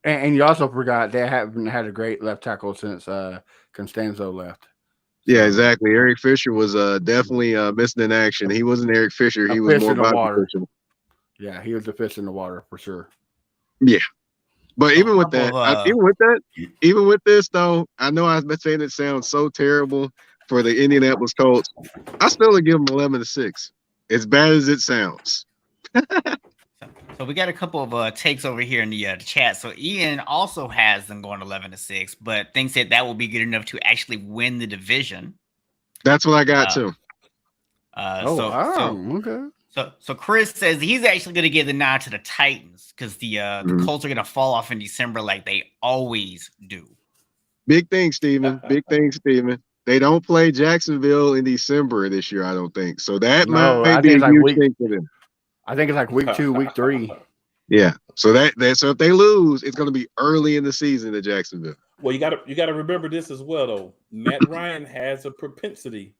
And you also forgot they haven't had a great left tackle since Constanzo left. Yeah, exactly. Eric Fisher was definitely missing in action. He wasn't Eric Fisher. He was more Bobby Fisher. Yeah, he was a fish in the water for sure. Yeah. But even with that, even with this though, I know I've been saying it sounds so terrible for the Indianapolis Colts. I still would give them 11-6. As bad as it sounds. So we got a couple of takes over here in the chat. So Ian also has them going 11-6, but thinks that will be good enough to actually win the division. That's what I got too. Okay. So Chris says he's actually going to give the nod to the Titans because the Colts are going to fall off in December like they always do. Big thing, Steven. Big thing, Steven. They don't play Jacksonville in December this year, I don't think. So that might be a huge thing for them. I think it's like week 2, week 3. Yeah. So so if they lose, it's going to be early in the season in Jacksonville. Well, you got to remember this as well, though. Matt Ryan has a propensity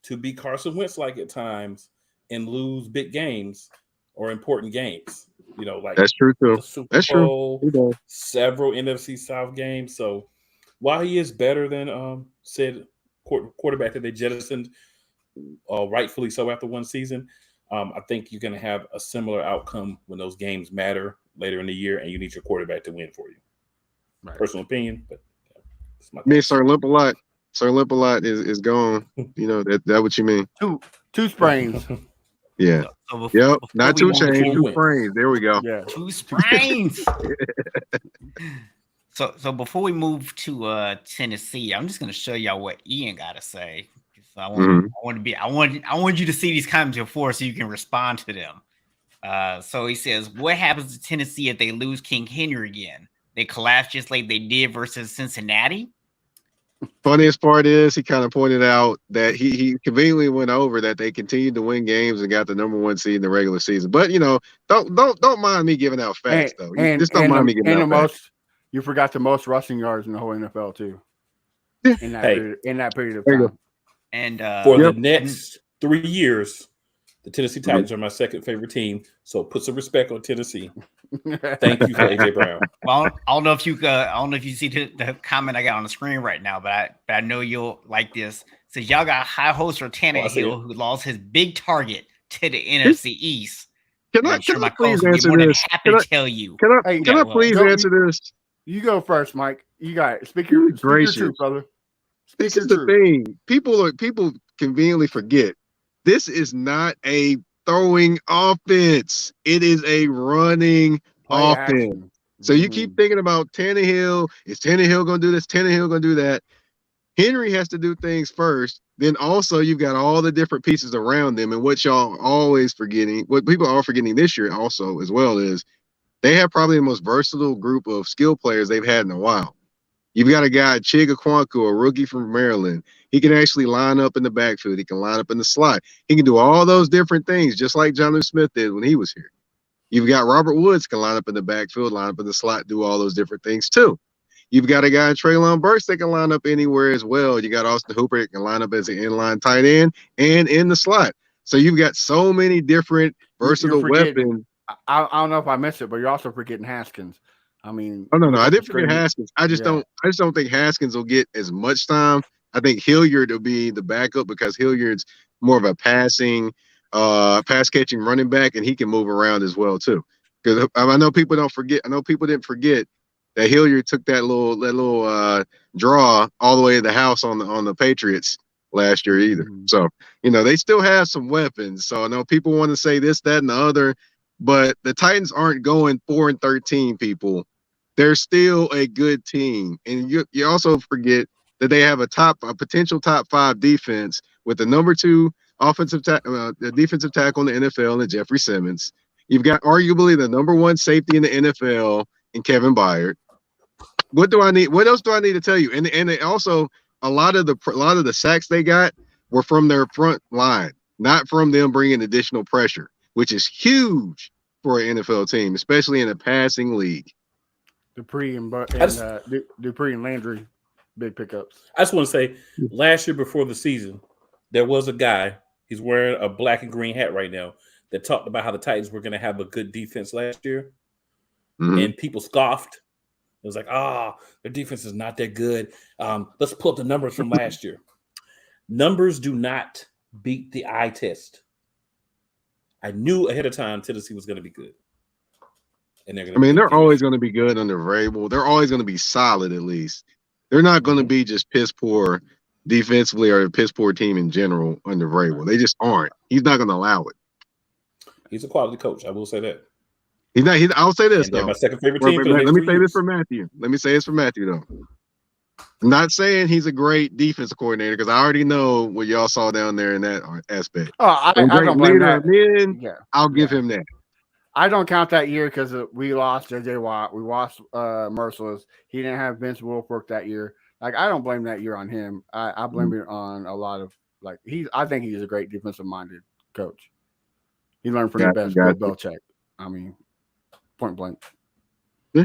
to be Carson Wentz-like at times and lose big games or important games. You know, like that's true too. The Super Bowl, several NFC South games. So while he is better than said quarterback that they jettisoned, rightfully so after one season, I think you're going to have a similar outcome when those games matter later in the year, and you need your quarterback to win for you. Right. Personal opinion, but me, Sir Limp-A-Lot. Sir Limp-A-Lot is gone. You know that what you mean? Two sprains. Yeah. Yep. Not 2 chains, 2 sprains. There we go. Yeah. 2 sprains. So before we move to Tennessee, I'm just going to show y'all what Ian got to say. So I want you to see these comments before so you can respond to them. So he says, what happens to Tennessee if they lose King Henry again? They collapse just like they did versus Cincinnati? Funniest part is he kind of pointed out that he conveniently went over that they continued to win games and got the number 1 seed in the regular season. But you know, don't mind me giving out facts though. Just don't mind me giving out facts. You forgot the most rushing yards in the whole NFL too. In that period of time. And for the next 3 years, the Tennessee Titans are my second favorite team. So put some respect on Tennessee. Thank you for AJ Brown. Well, I don't know if you see the comment I got on the screen right now, but I know you'll like this. It says y'all got high hopes for Tannehill, who lost his big target to the NFC East. Can I please answer this? Can I please answer this? You go first, Mike. You got it. Speak your truth, brother. This is the thing. People conveniently forget. This is not a throwing offense. It is a running offense. So you keep thinking about Tannehill. Is Tannehill going to do this? Tannehill going to do that? Henry has to do things first. Then also you've got all the different pieces around them. And what y'all always forgetting, what people are forgetting this year also as well is they have probably the most versatile group of skill players they've had in a while. You've got a guy, 𝐂𝐏𝐿, a rookie from Maryland. He can actually line up in the backfield. He can line up in the slot. He can do all those different things, just like Jonnu Smith did when he was here. You've got Robert Woods can line up in the backfield, line up in the slot, do all those different things too. You've got a guy, Treylon Burks, that can line up anywhere as well. You got Austin Hooper that can line up as an inline tight end and in the slot. So you've got so many different versatile weapons. I don't know if I missed it, but you're also forgetting Haskins. I mean, no, I didn't forget Haskins. I just don't think Haskins will get as much time. I think Hilliard will be the backup because Hilliard's more of a pass catching running back, and he can move around as well too. Because I know people don't forget. I know people didn't forget that Hilliard took that little draw all the way to the house on the Patriots last year either. So you know they still have some weapons. So I know people want to say this, that, and the other. But the Titans aren't going 4-13, people. They're still a good team. And you also forget that they have a potential top 5 defense with the number 2 defensive tackle in the NFL and Jeffrey Simmons. You've got arguably the number 1 safety in the NFL in Kevin Byard. What do I need? What else do I need to tell you? And they also a lot of the sacks they got were from their front line. not from them bringing additional pressure, which is huge for an NFL team, especially in a passing league. Dupree and Landry, big pickups. I just want to say, last year before the season, there was a guy. He's wearing a black and green hat right now that talked about how the Titans were going to have a good defense last year, and people scoffed. It was like, their defense is not that good. Let's pull up the numbers from last year. Numbers do not beat the eye test. I knew ahead of time Tennessee was going to be good. And they're always going to be good under Vrabel. They're always going to be solid at least. They're not going to be just piss poor defensively or a piss poor team in general under Vrabel. They just aren't. He's not going to allow it. He's a quality coach. I will say that. He's not. I'll say this though. My second favorite team. Let me say this for Matthew. Though. I'm not saying he's a great defensive coordinator because I already know what y'all saw down there in that aspect. I don't blame that. I'll give him that. I don't count that year because we lost J.J. Watt. We lost Merciless. He didn't have Vince Wilfork that year. Like, I don't blame that year on him. I blame it on a lot of I think he's a great defensive minded coach. He learned from the best Bill Belichick. I mean, point blank. Yeah.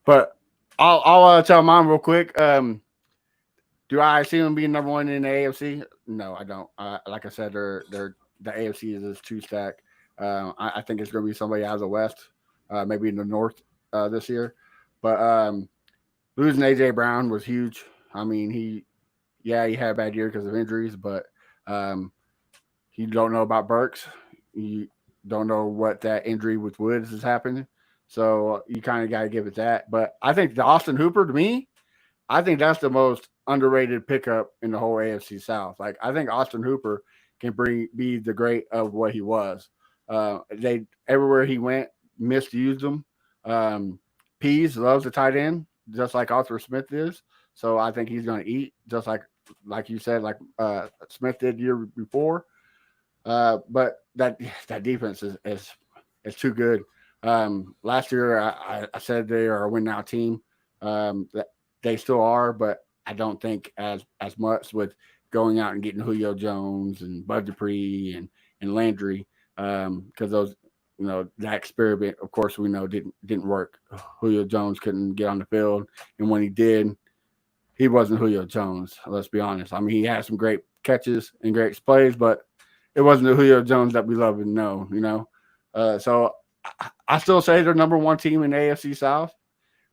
But I'll tell mine real quick. Do I see them being number one in the AFC? No, I don't. Like I said, the AFC is two stack. I think it's going to be somebody out of the West, maybe in the North this year. But losing A.J. Brown was huge. I mean, he had a bad year because of injuries, but you don't know about Burks. You don't know what that injury with Woods is happening. So you kind of got to give it that. But I think the Austin Hooper, to me, I think that's the most underrated pickup in the whole AFC South. Like, I think Austin Hooper can be the great of what he was. They everywhere he went, misused him. Pease loves the tight end, just like Arthur Smith is. So I think he's going to eat, just like you said, like Smith did the year before. But that defense is too good. Last year I said they are a win now team. That they still are, but I don't think as much with going out and getting Julio Jones and Bud Dupree and Landry. Because those, that experiment, of course, we know didn't work. Julio Jones couldn't get on the field, and when he did, he wasn't Julio Jones. Let's be honest. I mean, he had some great catches and great plays, but it wasn't the Julio Jones that we love and know. So I still say they're number one team in the AFC South.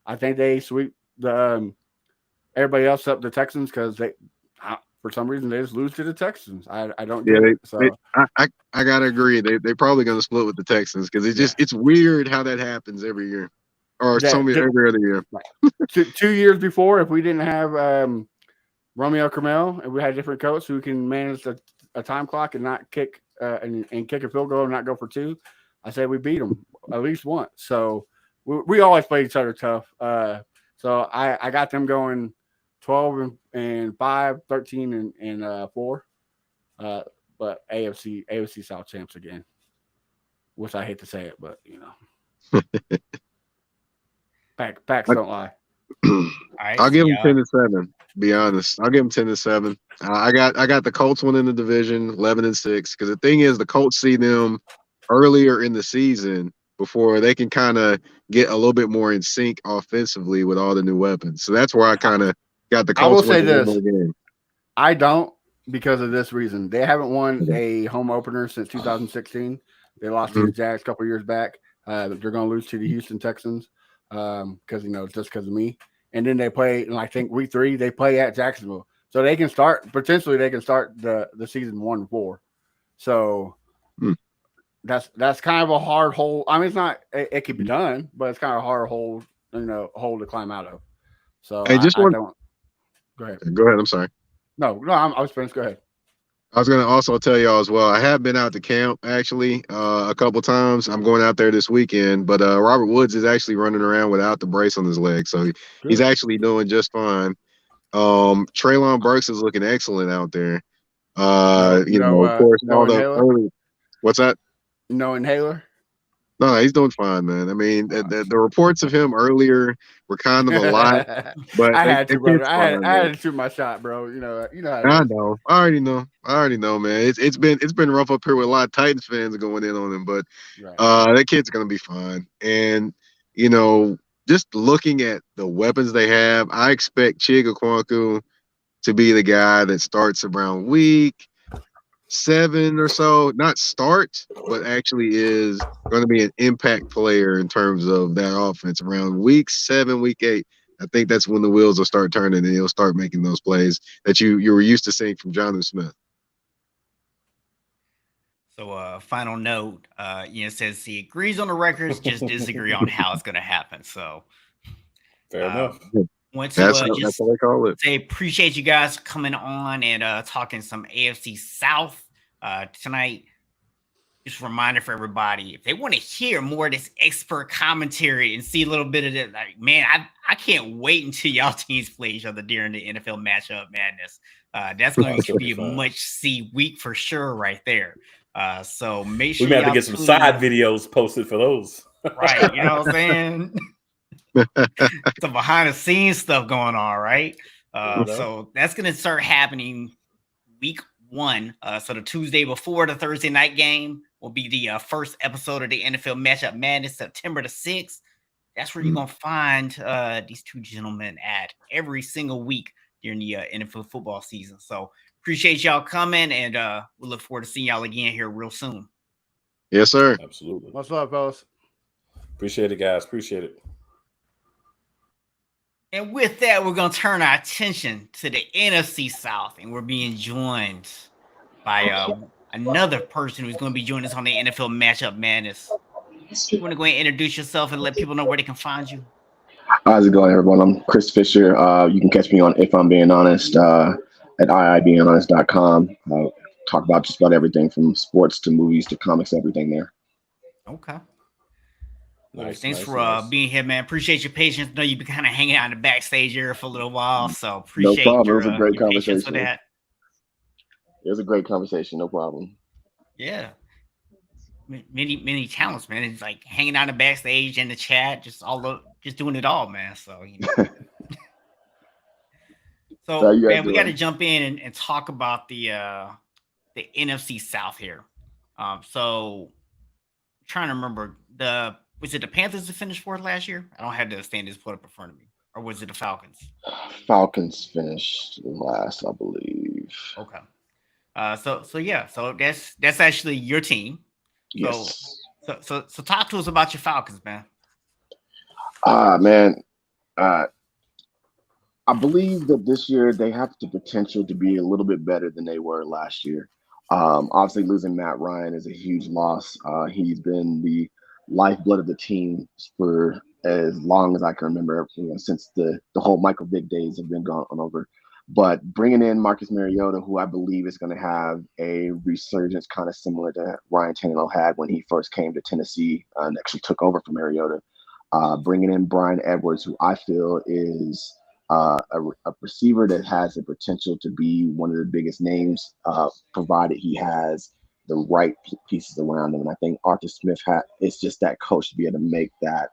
I think they sweep the everybody else up the Texans because they. For some reason, they just lose to the Texans. I don't get it. So I gotta agree. They're probably gonna split with the Texans because it's weird how that happens every year, or every other year. 2 years before, if we didn't have Romeo Crennel and we had a different coach who can manage a time clock and not kick and kick a field goal and not go for two, I say we beat them at least once. So we always play each other tough. So I got them going 12 and 5, 13 and 4. But AFC South champs again. Which I hate to say it, but Packs don't lie. I'll give them 10-7. Be honest, I'll give them 10-7. I got the Colts winning the division, 11-6. Because the thing is, the Colts see them earlier in the season before they can kind of get a little bit more in sync offensively with all the new weapons. So that's where I kind of got the Colts. I will say this: I don't, because of this reason. They haven't won a home opener since 2016. They lost to the Jags a couple years back. They're going to lose to the Houston Texans because just because of me. And then they play, and I think week 3 they play at Jacksonville, so they can start the season 1-4. So that's kind of a hard hole. I mean, it's not. It can be done, but it's kind of a hard hole to climb out of. So hey, I don't. Go ahead. I'm sorry. No, I was finished. Go ahead. I was going to also tell y'all as well. I have been out to camp actually a couple times. I'm going out there this weekend, but Robert Woods is actually running around without the brace on his leg, so he's actually doing just fine. Treylon Burks is looking excellent out there. Of course, all the early. What's that? No inhaler. No, he's doing fine, man. I mean, the reports of him earlier were kind of a lot, but I had the to, brother. kid's I fine, had man. to shoot my shot, bro. You know how it I is. know. I already know, man. It's been rough up here with a lot of Titans fans going in on him, but Right. that kid's gonna be fine. And you know, just looking at the weapons they have, I expect 𝐂𝐏𝐿 to be the guy that starts around week 7 or so. Not start, but actually is going to be an impact player in terms of that offense around week 7, week 8. I think that's when the wheels will start turning and he'll start making those plays that you were used to seeing from Jonnu Smith. So, final note, says he agrees on the records, just disagree on how it's going to happen. So, Fair enough. want to That's just what they call it. say appreciate you guys coming on and talking some AFC South tonight. Just a reminder for everybody, if they want to hear more of this expert commentary and see a little bit of it, like, man, I can't wait until y'all teams play each other during the NFL matchup madness. That's going to be a must-see week for sure right there. So make sure we may have to get some side videos posted for those. Right, you know what I'm saying? Some behind-the-scenes stuff going on, right? So that's going to start happening week 1. So the Tuesday before the Thursday night game will be the first episode of the NFL Matchup Madness, September the 6th. That's where you're going to find these two gentlemen at every single week during the NFL football season. So appreciate y'all coming, and we'll look forward to seeing y'all again here real soon. Yes, sir. Absolutely. Much love, fellas. Appreciate it, guys. Appreciate it. And with that, we're going to turn our attention to the NFC South, and we're being joined by another person who's going to be joining us on the NFL Matchup Madness. You want to go ahead and introduce yourself and let people know where they can find you? How's it going, everyone? I'm Chris Fisher. You can catch me on If I'm Being Honest at iibeinghonest.com. Talk about just about everything from sports to movies to comics, everything there. Okay. Nice, thanks for being here, man. Appreciate your patience. I know you've been kind of hanging out in the backstage area for a little while, so appreciate no problem. Your, it was a great conversation. For that. It was a great conversation. No problem. Yeah. Many talents, man. It's like hanging out in the backstage in the chat, just doing it all, man. So, so man, we got to jump in and talk about the NFC South here. So, I'm trying to remember was it the Panthers that finished fourth last year? I don't have the standings put up in front of me. Or was it the Falcons? Falcons finished last, I believe. Okay. So that's actually your team. Yes. So talk to us about your Falcons, man. Man, I believe that this year they have the potential to be a little bit better than they were last year. Obviously, losing Matt Ryan is a huge loss. He's been the lifeblood of the team for as long as I can remember, since the whole Michael Vick days have been gone over. But bringing in Marcus Mariota, who I believe is going to have a resurgence kind of similar to Ryan Tannehill had when he first came to Tennessee and actually took over from Mariota. Bringing in Bryan Edwards, who I feel is a receiver that has the potential to be one of the biggest names, provided he has the right pieces around him. And I think Arthur Smith is just that coach to be able to make that,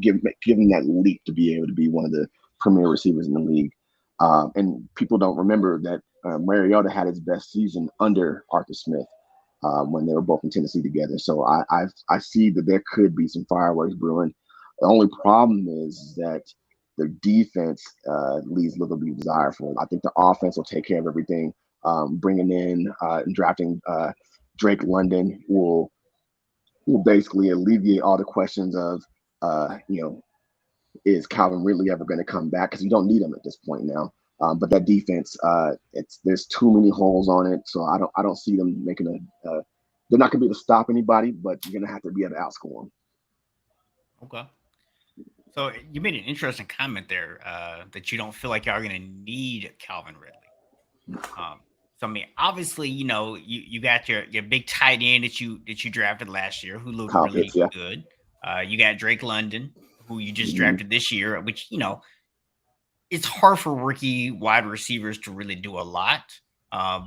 give him that leap to be able to be one of the premier receivers in the league. And people don't remember that Mariota had his best season under Arthur Smith when they were both in Tennessee together. So I see that there could be some fireworks brewing. The only problem is that their defense leaves little to be desired for them. I think the offense will take care of everything. Bringing in and drafting Drake London will basically alleviate all the questions of, is Calvin Ridley ever going to come back? Because you don't need him at this point now. But that defense, there's too many holes on it, so I don't see them making they're not going to be able to stop anybody, but you're going to have to be able to outscore them. Okay. So you made an interesting comment there that you don't feel like y'all are going to need Calvin Ridley. So I mean, obviously, you got your big tight end that you drafted last year, who looked really good. You got Drake London, who you just drafted this year, which it's hard for rookie wide receivers to really do a lot.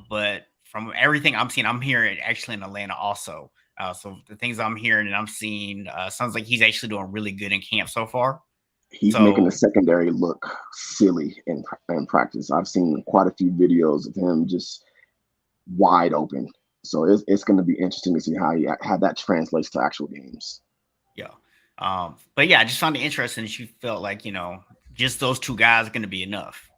But from everything I'm seeing, I'm here actually in Atlanta also. So the things I'm hearing and I'm seeing, sounds like he's actually doing really good in camp so far. He's making the secondary look silly in practice. I've seen quite a few videos of him just wide open. So it's going to be interesting to see how that translates to actual games. Yeah. But yeah, I just found it interesting that you felt like, just those two guys are going to be enough.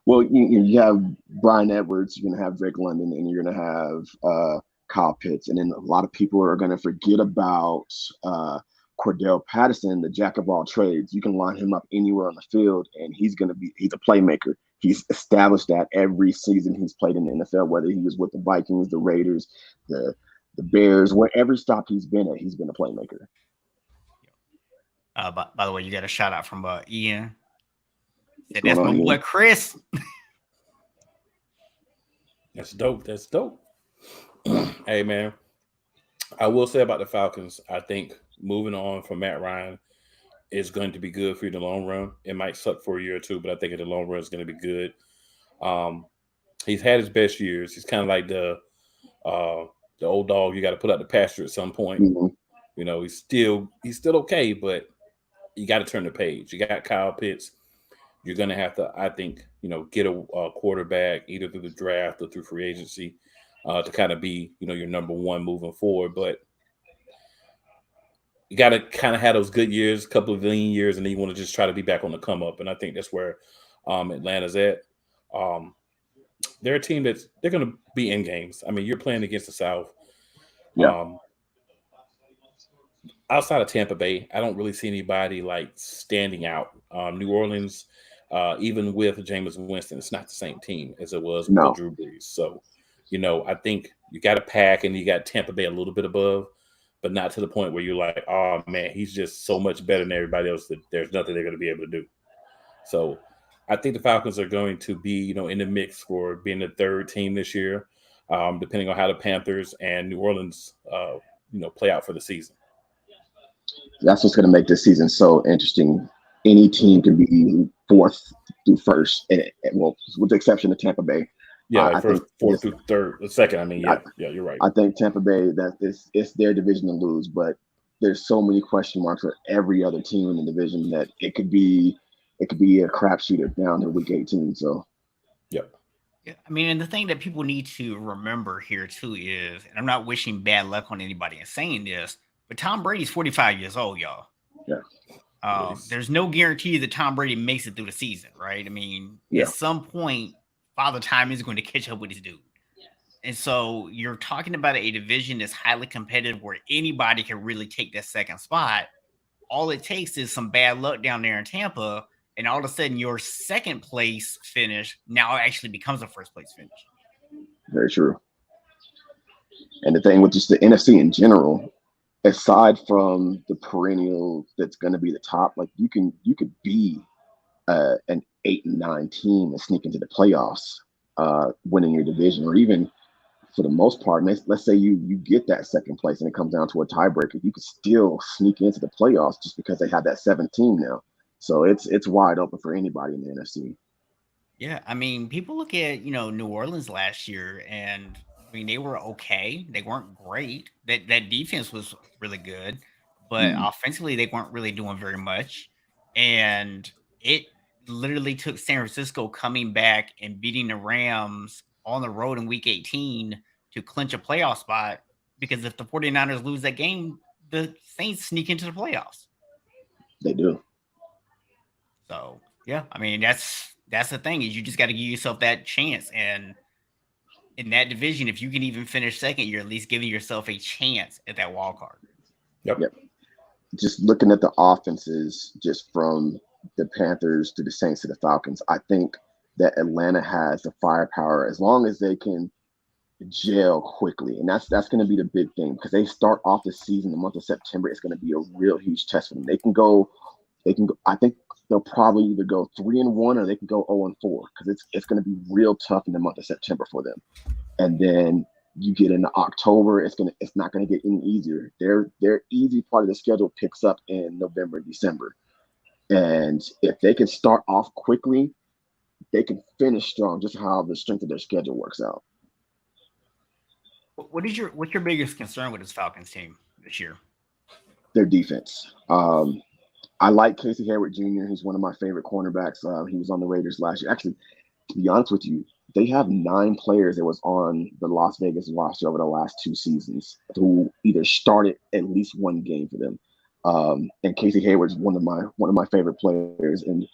Well, you have Brian Edwards, you're going to have Drake London, and you're going to have Kyle Pitts. And then a lot of people are going to forget about Cordell Patterson, the jack of all trades. You can line him up anywhere on the field, and he's a playmaker. He's established that every season he's played in the NFL, whether he was with the Vikings, the Raiders, the Bears, wherever stop he's been at, he's been a playmaker. By the way, you got a shout out from Ian. Said, that's my boy Chris. That's dope. That's dope. Hey, man, I will say about the Falcons, I think moving on from Matt Ryan is going to be good for you in the long run. It might suck for a year or two, but I think in the long run it's going to be good. He's had his best years. He's kind of like the old dog you got to put out the pasture at some point. Mm-hmm. He's still okay, but you got to turn the page. You got Kyle Pitts. You're going to have to, I think, get a quarterback either through the draft or through free agency to kind of be, your number one moving forward. But you got to kind of have those good years, a couple of lean years, and then you want to just try to be back on the come up. And I think that's where Atlanta's at. They're a team they're going to be in games. I mean, you're playing against the South. Yeah. Outside of Tampa Bay, I don't really see anybody like standing out. New Orleans, even with Jameis Winston, it's not the same team as it was with Drew Brees. So, I think you got a pack and you got Tampa Bay a little bit above, but not to the point where you're like, oh man, he's just so much better than everybody else that there's nothing they're going to be able to do. So I think the Falcons are going to be, in the mix for being the third team this year, depending on how the Panthers and New Orleans, play out for the season. That's what's going to make this season so interesting. Any team can be fourth through first, well, with the exception of Tampa Bay. Yeah, fourth through third, second. I mean, yeah, you're right. I think Tampa Bay, it's their division to lose, but there's so many question marks for every other team in the division that it could be a crapshoot down to week 18. So, yep. Yeah, I mean, and the thing that people need to remember here too is, and I'm not wishing bad luck on anybody in saying this, but Tom Brady's 45 years old, y'all. Yeah. There's no guarantee that Tom Brady makes it through the season, right? I mean, at some point, Father Time is going to catch up with his dude. And so you're talking about a division that's highly competitive where anybody can really take that second spot. All it takes is some bad luck down there in Tampa, and all of a sudden your second place finish now actually becomes a first place finish. Very true. And the thing with just the NFC in general, aside from the perennial that's going to be the top, like you could be an 8 and 9 team and sneak into the playoffs, winning your division, or even for the most part, let's say you get that second place and it comes down to a tiebreaker, you could still sneak into the playoffs just because they have that 7th team now. So it's wide open for anybody in the NFC. Yeah, I mean, people look at New Orleans last year, and I mean, they were okay. They weren't great. That defense was really good, but offensively, they weren't really doing very much. And it literally took San Francisco coming back and beating the Rams on the road in week 18 to clinch a playoff spot, because if the 49ers lose that game, the Saints sneak into the playoffs. They do. So, yeah, I mean, that's the thing, is you just got to give yourself that chance. And in that division, if you can even finish second, you're at least giving yourself a chance at that wild card. Yep. Just looking at the offenses, just from the Panthers to the Saints to the Falcons, I think that Atlanta has the firepower as long as they can gel quickly. And that's going to be the big thing, because they start off the season, the month of September, it's going to be a real huge test for them. They can go, I think they'll probably either go 3-1 or they can go 0-4, because it's going to be real tough in the month of September for them. And then you get into October, it's not going to get any easier. Their easy part of the schedule picks up in November and December. And if they can start off quickly, they can finish strong, just how the strength of their schedule works out. What's your biggest concern with this Falcons team this year? Their defense. I like 𝐾𝐄 Jr. He's one of my favorite cornerbacks. He was on the Raiders last year. Actually, to be honest with you, they have 9 players that was on the Las Vegas roster over the last 2 seasons who either started at least one game for them. And Casey Hayward's one of my favorite players. And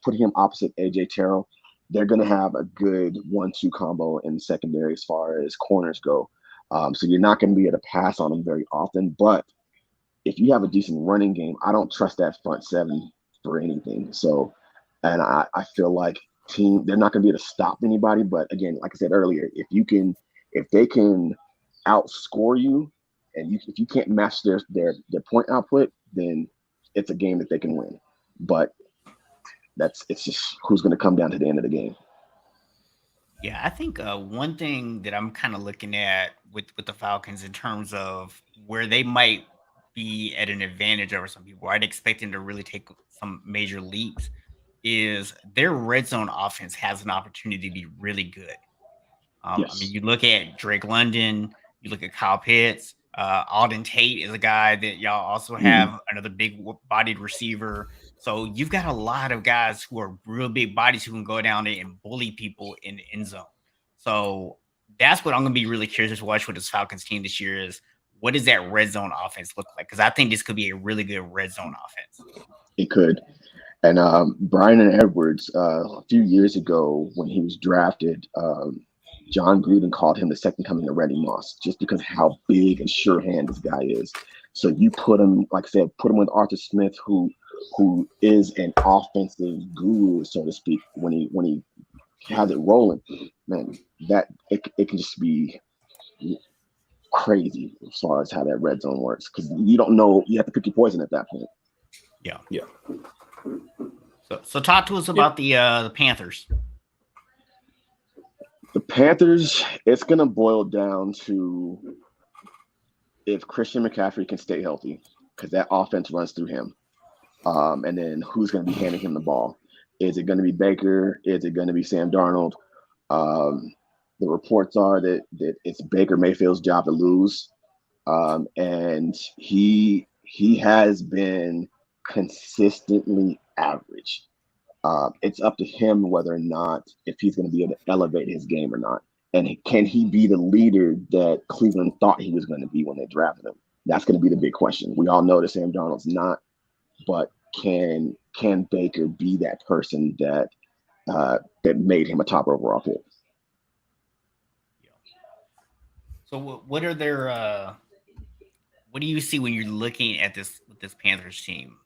putting him opposite AJ Terrell, they're going to have a good 1-2 combo in the secondary as far as corners go. So you're not going to be able to pass on them very often. But if you have a decent running game, I don't trust that front 7 for anything. So, and I feel like they're not going to be able to stop anybody. But again, like I said earlier, if they can outscore you, and if you can't match their point output, then it's a game that they can win. But it's just who's going to come down to the end of the game. Yeah, I think one thing that I'm kind of looking at with the Falcons in terms of where they might be at an advantage over some people, I'd expect them to really take some major leaps, is their red zone offense has an opportunity to be really good. Yes. I mean, you look at Drake London, you look at Kyle Pitts, Alden Tate is a guy that y'all also have, another big-bodied receiver. So you've got a lot of guys who are real big bodies who can go down there and bully people in the end zone. So that's what I'm going to be really curious to watch with this Falcons team this year is what does that red zone offense look like? Because I think this could be a really good red zone offense. It could. And Brian and Edwards, a few years ago when he was drafted, John Gruden called him the second coming of Randy Moss just because how big and sure hand this guy is. So you put him, like I said, put him with Arthur Smith, who is an offensive guru, so to speak, when he has it rolling, man, that it can just be crazy as far as how that red zone works because you don't know, you have to pick your poison at that point. Yeah. So talk to us about the Panthers. The Panthers, it's going to boil down to if Christian McCaffrey can stay healthy because that offense runs through him. And then who's going to be handing him the ball? Is it going to be Baker? Is it going to be Sam Darnold? The reports are that it's Baker Mayfield's job to lose. And he has been consistently average. It's up to him whether or not if he's going to be able to elevate his game or not. And can he be the leader that Cleveland thought he was going to be when they drafted him? That's going to be the big question. We all know that Sam Darnold's not, but can Baker be that person that made him a top overall pick? So what are their what do you see when you're looking at this Panthers team?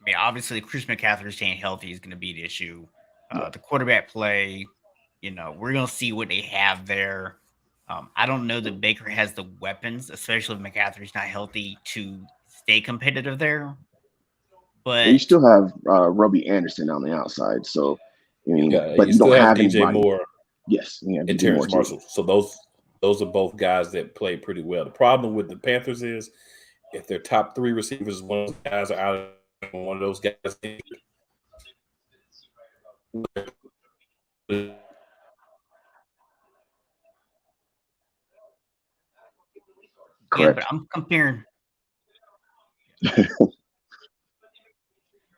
I mean, obviously, Chris McCaffrey staying healthy is going to be the issue. The quarterback play, we're going to see what they have there. I don't know that Baker has the weapons, especially if McCaffrey's not healthy, to stay competitive there. But you still have Robbie Anderson on the outside, so but you still don't have DJ anybody. Moore. Yes, and Terrence Marshall. So those are both guys that play pretty well. The problem with the Panthers is if their top 3 receivers, one of those guys are out, and one of those guys. Correct. Yeah, but I'm comparing.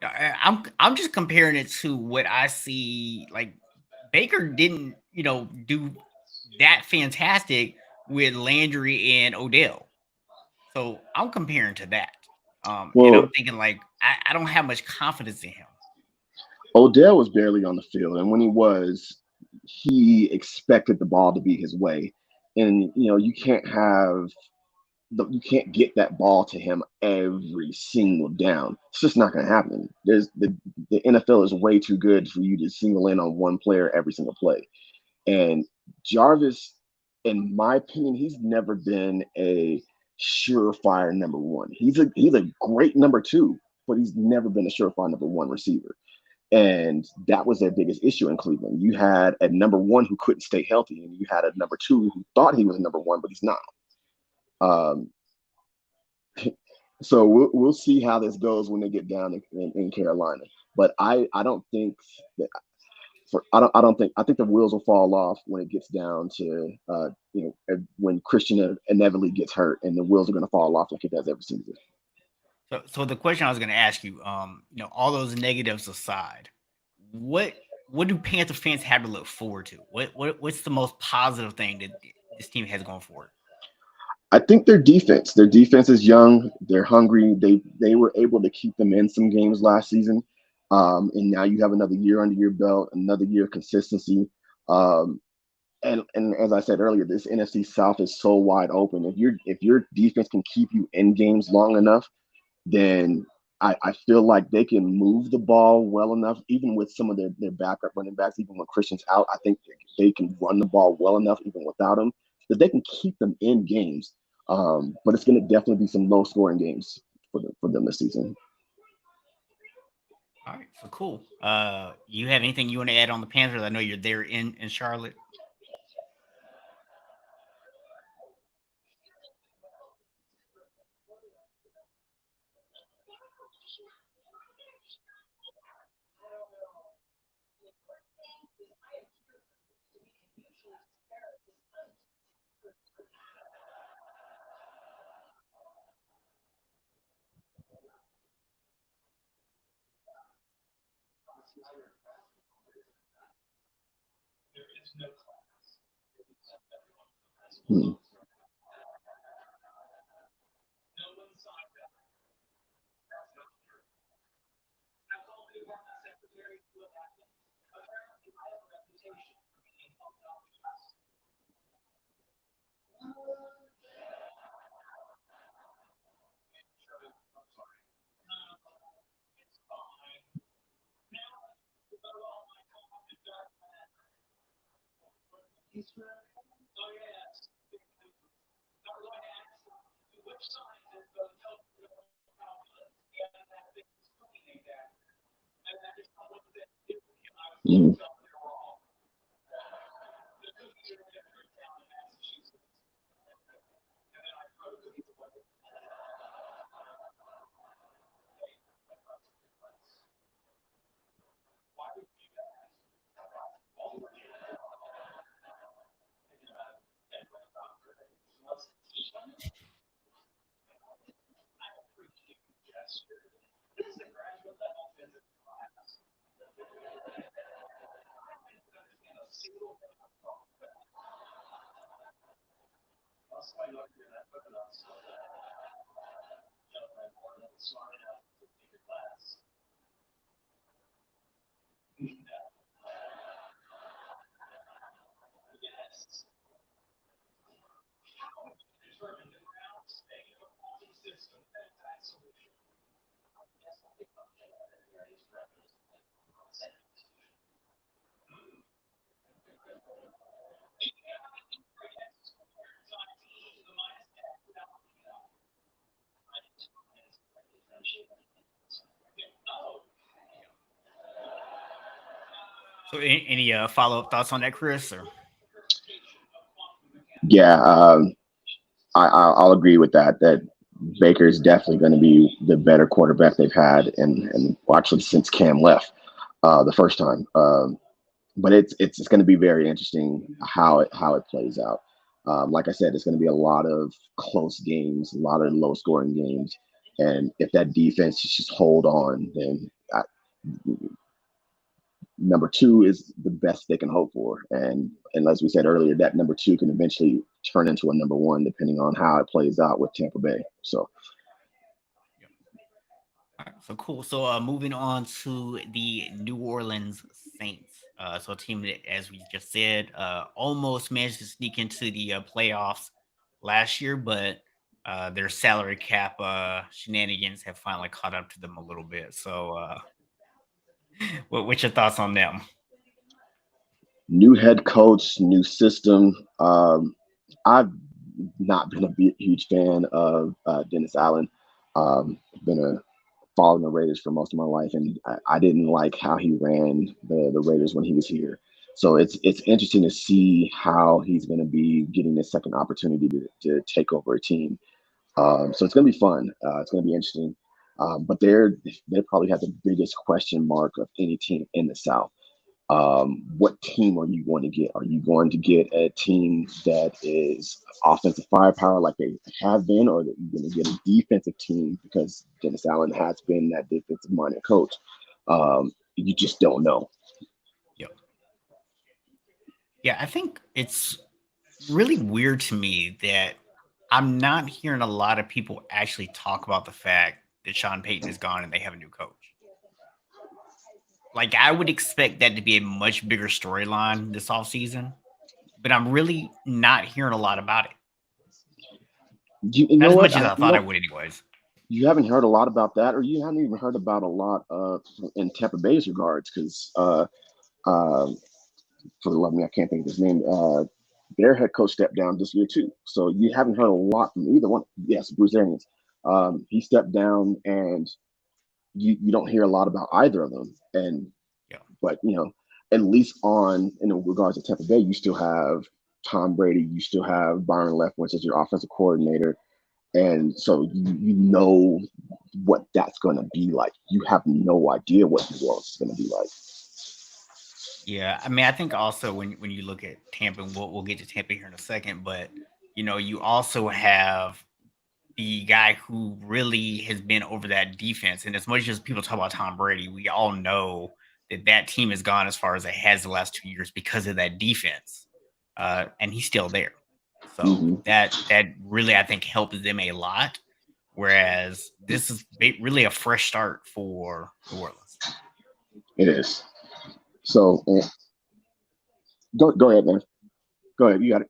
I'm just comparing it to what I see. Like Baker didn't, do that fantastic with Landry and Odell. So I'm comparing to that. And I'm thinking like I don't have much confidence in him. Odell was barely on the field, and when he was, he expected the ball to be his way. And you can't get that ball to him every single down. It's just not going to happen. The NFL is way too good for you to single in on one player every single play. And Jarvis, in my opinion, he's never been a surefire number 1. He's a great number 2, but he's never been a surefire number 1 receiver. And that was their biggest issue in Cleveland. You had a number 1 who couldn't stay healthy, and you had a number 2 who thought he was a number 1, but he's not. So we'll see how this goes when they get down in Carolina. But I don't think that I think the wheels will fall off when it gets down to when Christian inevitably gets hurt, and the wheels are going to fall off like it does every season. So the question I was going to ask you, all those negatives aside, what do Panther fans have to look forward to? What's the most positive thing that this team has going forward? I think their defense. Their defense is young. They're hungry. They were able to keep them in some games last season, and now you have another year under your belt, another year of consistency. And as I said earlier, this NFC South is so wide open. If your defense can keep you in games long enough, then I feel like they can move the ball well enough, even with some of their backup running backs, even when Christian's out. I think they can run the ball well enough, even without him, that they can keep them in games. But it's going to definitely be some low-scoring games for them this season. All right, so cool. You have anything you want to add on the Panthers? I know you're there in Charlotte. Mhm. So any follow-up thoughts on that, Chris? Or? Yeah, I'll agree with that. That Baker is definitely going to be the better quarterback they've had, and actually since Cam left the first time. But it's going to be very interesting how it plays out. Like I said, it's going to be a lot of close games, a lot of low-scoring games, and if that defense just hold on, then number two is the best they can hope for. And as we said earlier, that number two can eventually turn into a number one, depending on how it plays out with Tampa Bay. So. All right, so cool. So moving on to the New Orleans Saints. So a team that, as we just said, almost managed to sneak into the playoffs last year, but their salary cap shenanigans have finally caught up to them a little bit. So what's your thoughts on them? New head coach, new system. I've not been a huge fan of Dennis Allen. Been following the Raiders for most of my life, and I didn't like how he ran the Raiders when he was here. So it's interesting to see how he's going to be getting this second opportunity to take over a team. So it's going to be fun. It's going to be interesting. But they probably have the biggest question mark of any team in the South. What team are you going to get? Are you going to get a team that is offensive firepower like they have been, or are you going to get a defensive team because Dennis Allen has been that defensive-minded coach? You just don't know. Yep. Yeah, I think it's really weird to me that I'm not hearing a lot of people actually talk about the fact that Sean Payton is gone and they have a new coach. Like, I would expect that to be a much bigger storyline this offseason, but I'm really not hearing a lot about it. You know As what? much as I thought I would, anyways. You haven't heard a lot about that, or you haven't even heard about a lot in Tampa Bay's regards, because for the love of me, I can't think of his name. Their head coach stepped down this year too, so you haven't heard a lot from either one. Yes, Bruce Arians. He stepped down, and you don't hear a lot about either of them. And but at least in regards to Tampa Bay, you still have Tom Brady, you still have Byron Leftwich as your offensive coordinator, and so you know what that's going to be like. You have no idea what New Orleans is going to be like. Yeah, I mean, I think also when you look at Tampa, and we'll get to Tampa here in a second, but you also have the guy who really has been over that defense. And as much as people talk about Tom Brady, we all know that team has gone as far as it has the last 2 years because of that defense. And he's still there. So that really, I think, helps them a lot. Whereas this is really a fresh start for New Orleans. It is. So go ahead, man. Go ahead. You got it.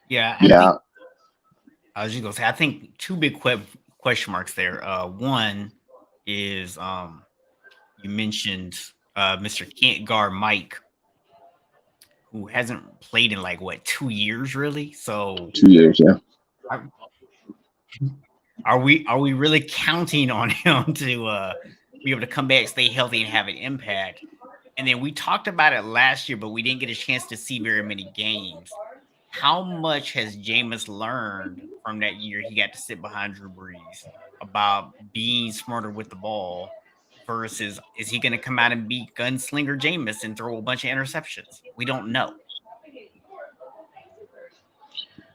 Yeah. Yeah. I was just gonna say, I think two big question marks there. One is you mentioned Mr. Can't Guard Mike, who hasn't played in 2 years really. So 2 years, yeah. Are we really counting on him to be able to come back, stay healthy, and have an impact? And then we talked about it last year, but we didn't get a chance to see very many games. How much has Jameis learned from that year he got to sit behind Drew Brees? about being smarter with the ball versus is he going to come out and beat Gunslinger Jameis and throw a bunch of interceptions? We don't know.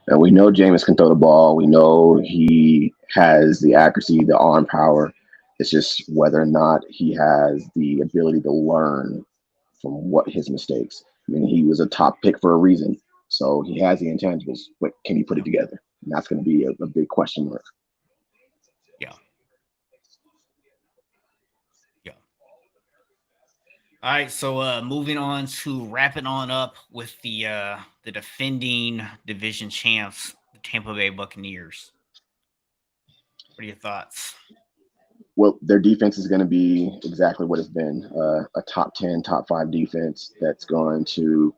And we know Jameis can throw the ball. We know he has the accuracy, the arm power. It's just whether or not he has the ability to learn from what his mistakes. I mean, he was a top pick for a reason. So he has the intangibles, but can he put it together? And that's going to be a big question mark. Yeah. All right, so moving on to wrapping on up with the defending division champs, the Tampa Bay Buccaneers. What are your thoughts? Well, their defense is going to be exactly what it's been, a top 10, top 5 defense that's going to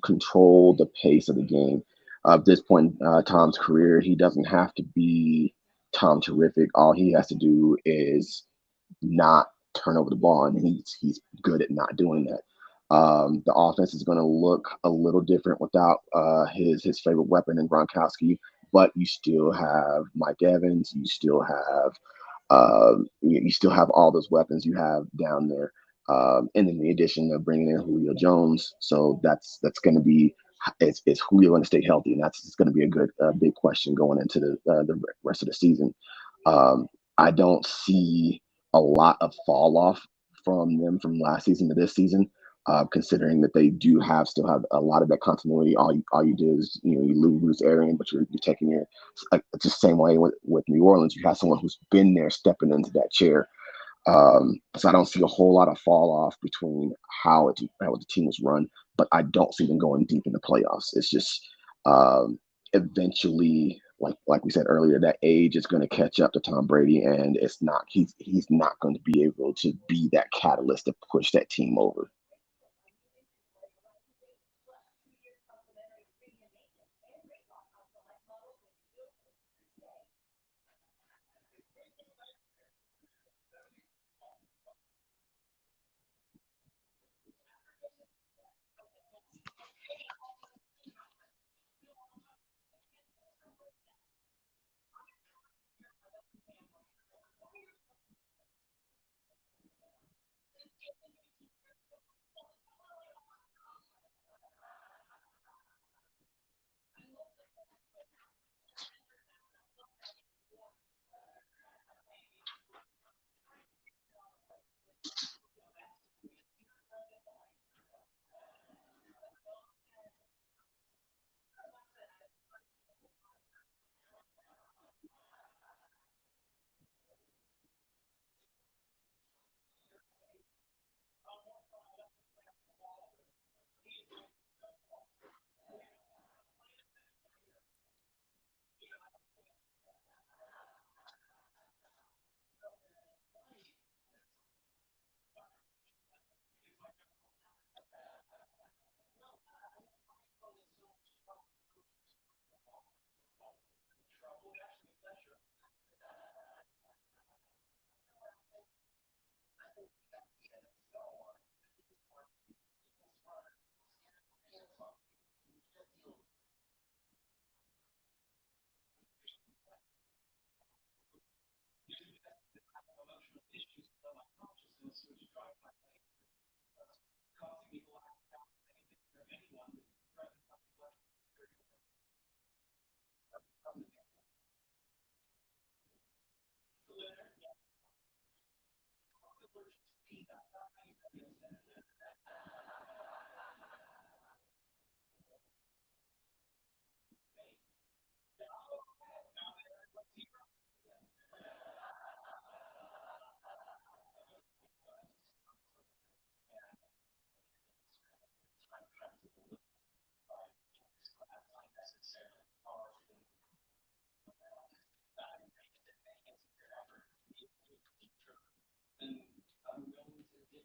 control the pace of the game. At this point in Tom's career, he doesn't have to be Tom Terrific. All he has to do is not turn over the ball, and he's good at not doing that. The offense is going to look a little different without his favorite weapon in Gronkowski, but you still have Mike Evans. You still have all those weapons you have down there. And in the addition of bringing in Julio Jones, so that's going to be is Julio going to stay healthy, and that's going to be a good big question going into the rest of the season. I don't see a lot of fall off from them from last season to this season, considering that they still have a lot of that continuity. All you do is you lose Bruce Arians, but you're taking your it's the same way with New Orleans. You have someone who's been there stepping into that chair. So I don't see a whole lot of fall off between how the team was run, but I don't see them going deep in the playoffs. It's just eventually, like we said earlier, that age is going to catch up to Tom Brady, and he's not going to be able to be that catalyst to push that team over.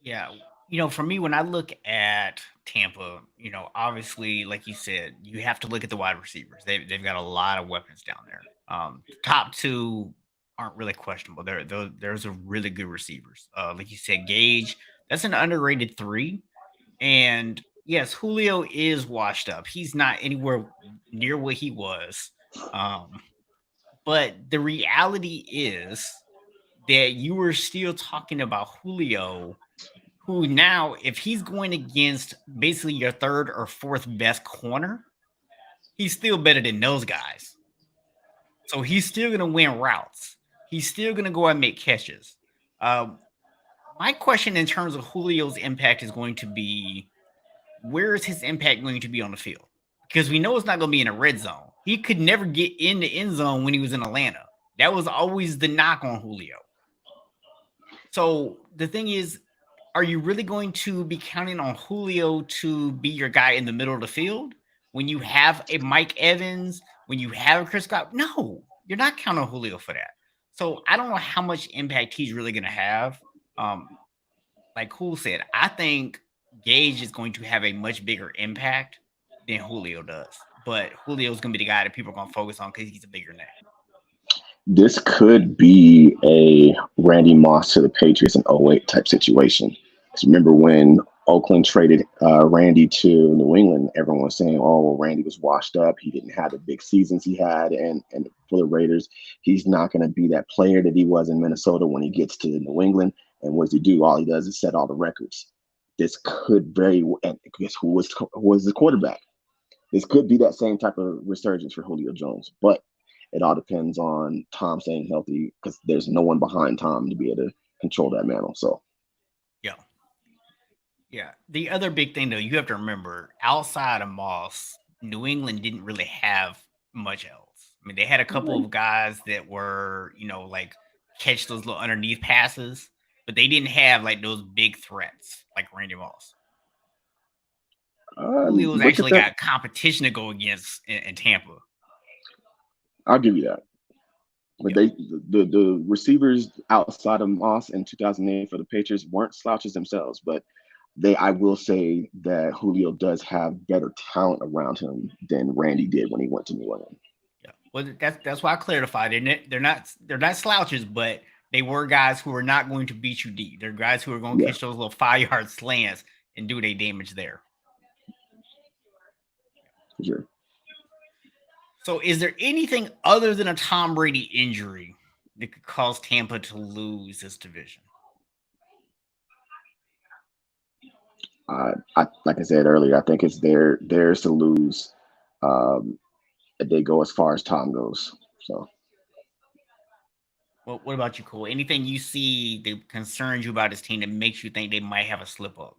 Yeah, for me, when I look at Tampa, obviously, like you said, you have to look at the wide receivers. They've got a lot of weapons down there. The top two aren't really questionable. There's a really good receivers. Like you said, Gage, that's an underrated 3. And yes, Julio is washed up. He's not anywhere near what he was. But the reality is that you were still talking about Julio, who now, if he's going against basically your third or fourth best corner, he's still better than those guys. So he's still going to win routes. He's still going to go and make catches. My question in terms of Julio's impact is going to be, where is his impact going to be on the field? Because we know it's not going to be in a red zone. He could never get in the end zone when he was in Atlanta. That was always the knock on Julio. So the thing is, are you really going to be counting on Julio to be your guy in the middle of the field when you have a Mike Evans, when you have a Chris Scott? No, you're not counting on Julio for that. So I don't know how much impact he's really going to have. Like Cool said, I think Gage is going to have a much bigger impact than Julio does. But Julio's going to be the guy that people are going to focus on because he's a bigger name. This could be a Randy Moss to the Patriots in 08 type situation. Because remember when Oakland traded Randy to New England, everyone was saying, oh, well, Randy was washed up. He didn't have the big seasons he had. And for the Raiders, he's not going to be that player that he was in Minnesota when he gets to New England. And what does he do? All he does is set all the records. This could very well, and guess who was the quarterback? This could be that same type of resurgence for Julio Jones. But it all depends on Tom staying healthy because there's no one behind Tom to be able to control that mantle. So, yeah. The other big thing, though, you have to remember, outside of Moss, New England didn't really have much else. I mean, they had a couple of guys that were, like catch those little underneath passes, but they didn't have like those big threats like Randy Moss. Julio's actually got competition to go against in Tampa. I'll give you that. But the receivers outside of Moss in 2008 for the Patriots weren't slouches themselves, but I will say that Julio does have better talent around him than Randy did when he went to New England. Yeah, well, that's why I clarified it. They're not slouches, but they were guys who are not going to beat you deep. They're guys who are going to catch those little 5-yard slants and do their damage there. Sure. So is there anything other than a Tom Brady injury that could cause Tampa to lose this division? Like I said earlier, I think it's theirs to lose. They go as far as Tom goes. So. Well, what about you, Cole? Anything you see that concerns you about this team that makes you think they might have a slip up?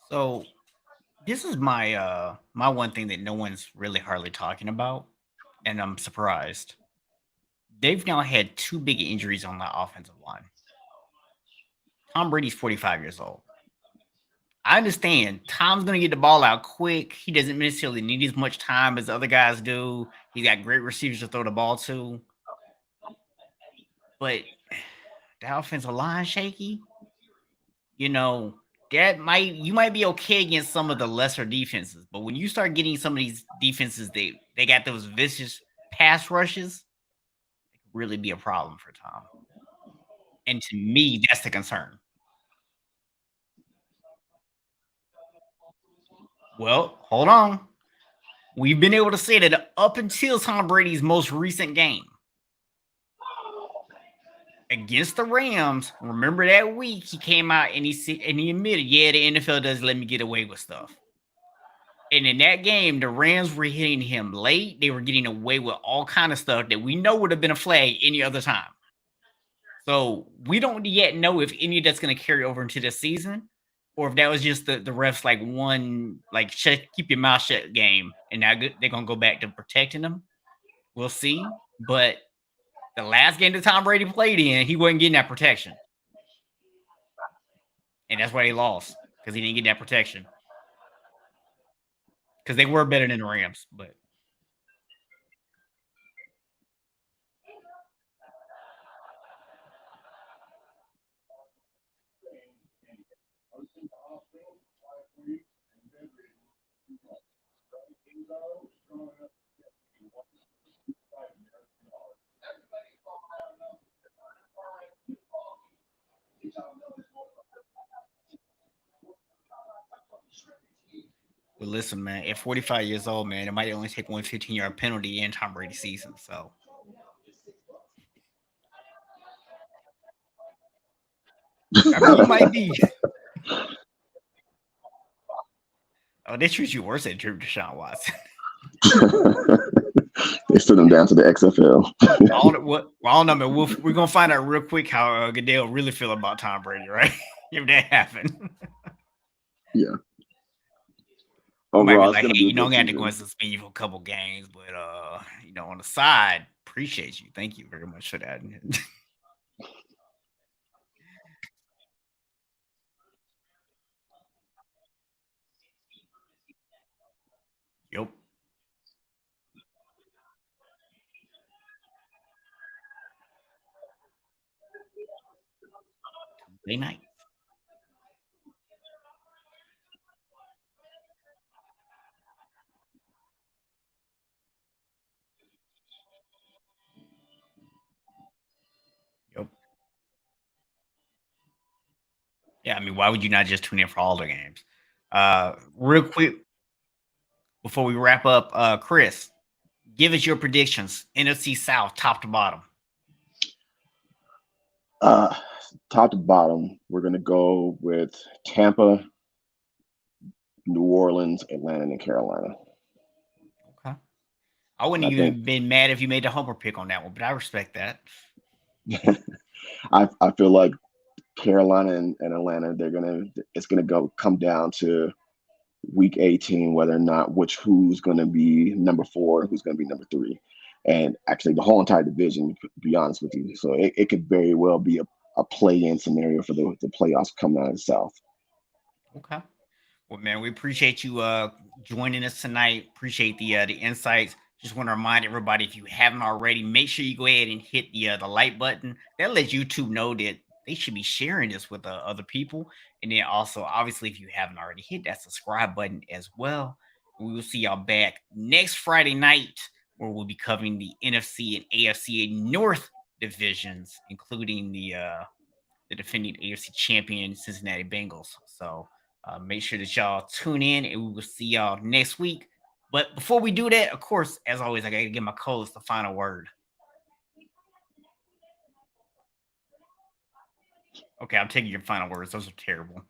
So this is my my one thing that no one's really hardly talking about, and I'm surprised. They've now had 2 big injuries on the offensive line. Tom Brady's 45 years old. I understand Tom's going to get the ball out quick. He doesn't necessarily need as much time as other guys do. He's got great receivers to throw the ball to. But the offensive line shaky, you might be okay against some of the lesser defenses. But when you start getting some of these defenses, they got those vicious pass rushes, it could really be a problem for Tom. And to me, that's the concern. Well, hold on. We've been able to say that up until Tom Brady's most recent game against the Rams, remember that week he came out and he admitted, yeah, the NFL does let me get away with stuff. And in that game, the Rams were hitting him late. They were getting away with all kind of stuff that we know would have been a flag any other time. So we don't yet know if any of that's going to carry over into this season, or if that was just the refs keep your mouth shut game, and now they're going to go back to protecting them. We'll see. But the last game that Tom Brady played in, he wasn't getting that protection. And that's why they lost, because he didn't get that protection. Because they were better than the Rams, but well, listen, man, at 45 years old, man, it might only take one 15-yard penalty in Tom Brady season. So I mean, you might be. Oh, they treat you worse than Deshaun Watson. They sent him down to the XFL. I don't know, man. We're gonna find out real quick how Goodell really feel about Tom Brady, right? If that happened. Yeah. Overall, Overall, like, it's hey, you know, I'm gonna have to season. go and suspend you for a couple games, but you know, on the side, appreciate you. Thank you very much for that. Yep. Tuesday night. Yep. Yeah, I mean, why would you not just tune in for all the games? Real quick before we wrap up, Chris, give us your predictions. NFC South, top to bottom. Top to bottom, we're gonna go with Tampa, New Orleans, Atlanta, and Carolina. Okay. I wouldn't even been mad if you made the homer pick on that one, but I respect that. I feel like Carolina and Atlanta, it's gonna come down to week 18 whether or not who's gonna be number 4, who's gonna be number 3, and actually the whole entire division. To be honest with you, so it could very well be a play-in scenario for the playoffs coming out of the South. Okay. Well, man, we appreciate you joining us tonight. Appreciate the insights. Just want to remind everybody, if you haven't already, make sure you go ahead and hit the like button. That lets YouTube know that they should be sharing this with other people. And then also, obviously, if you haven't already, hit that subscribe button as well. We will see y'all back next Friday night, where we'll be covering the NFC and AFC North divisions, including the defending AFC champion Cincinnati Bengals. So make sure that y'all tune in, and we will see y'all next week. But before we do that, of course, as always, I got to give my co-host the final word. Okay, I'm taking your final words. Those are terrible.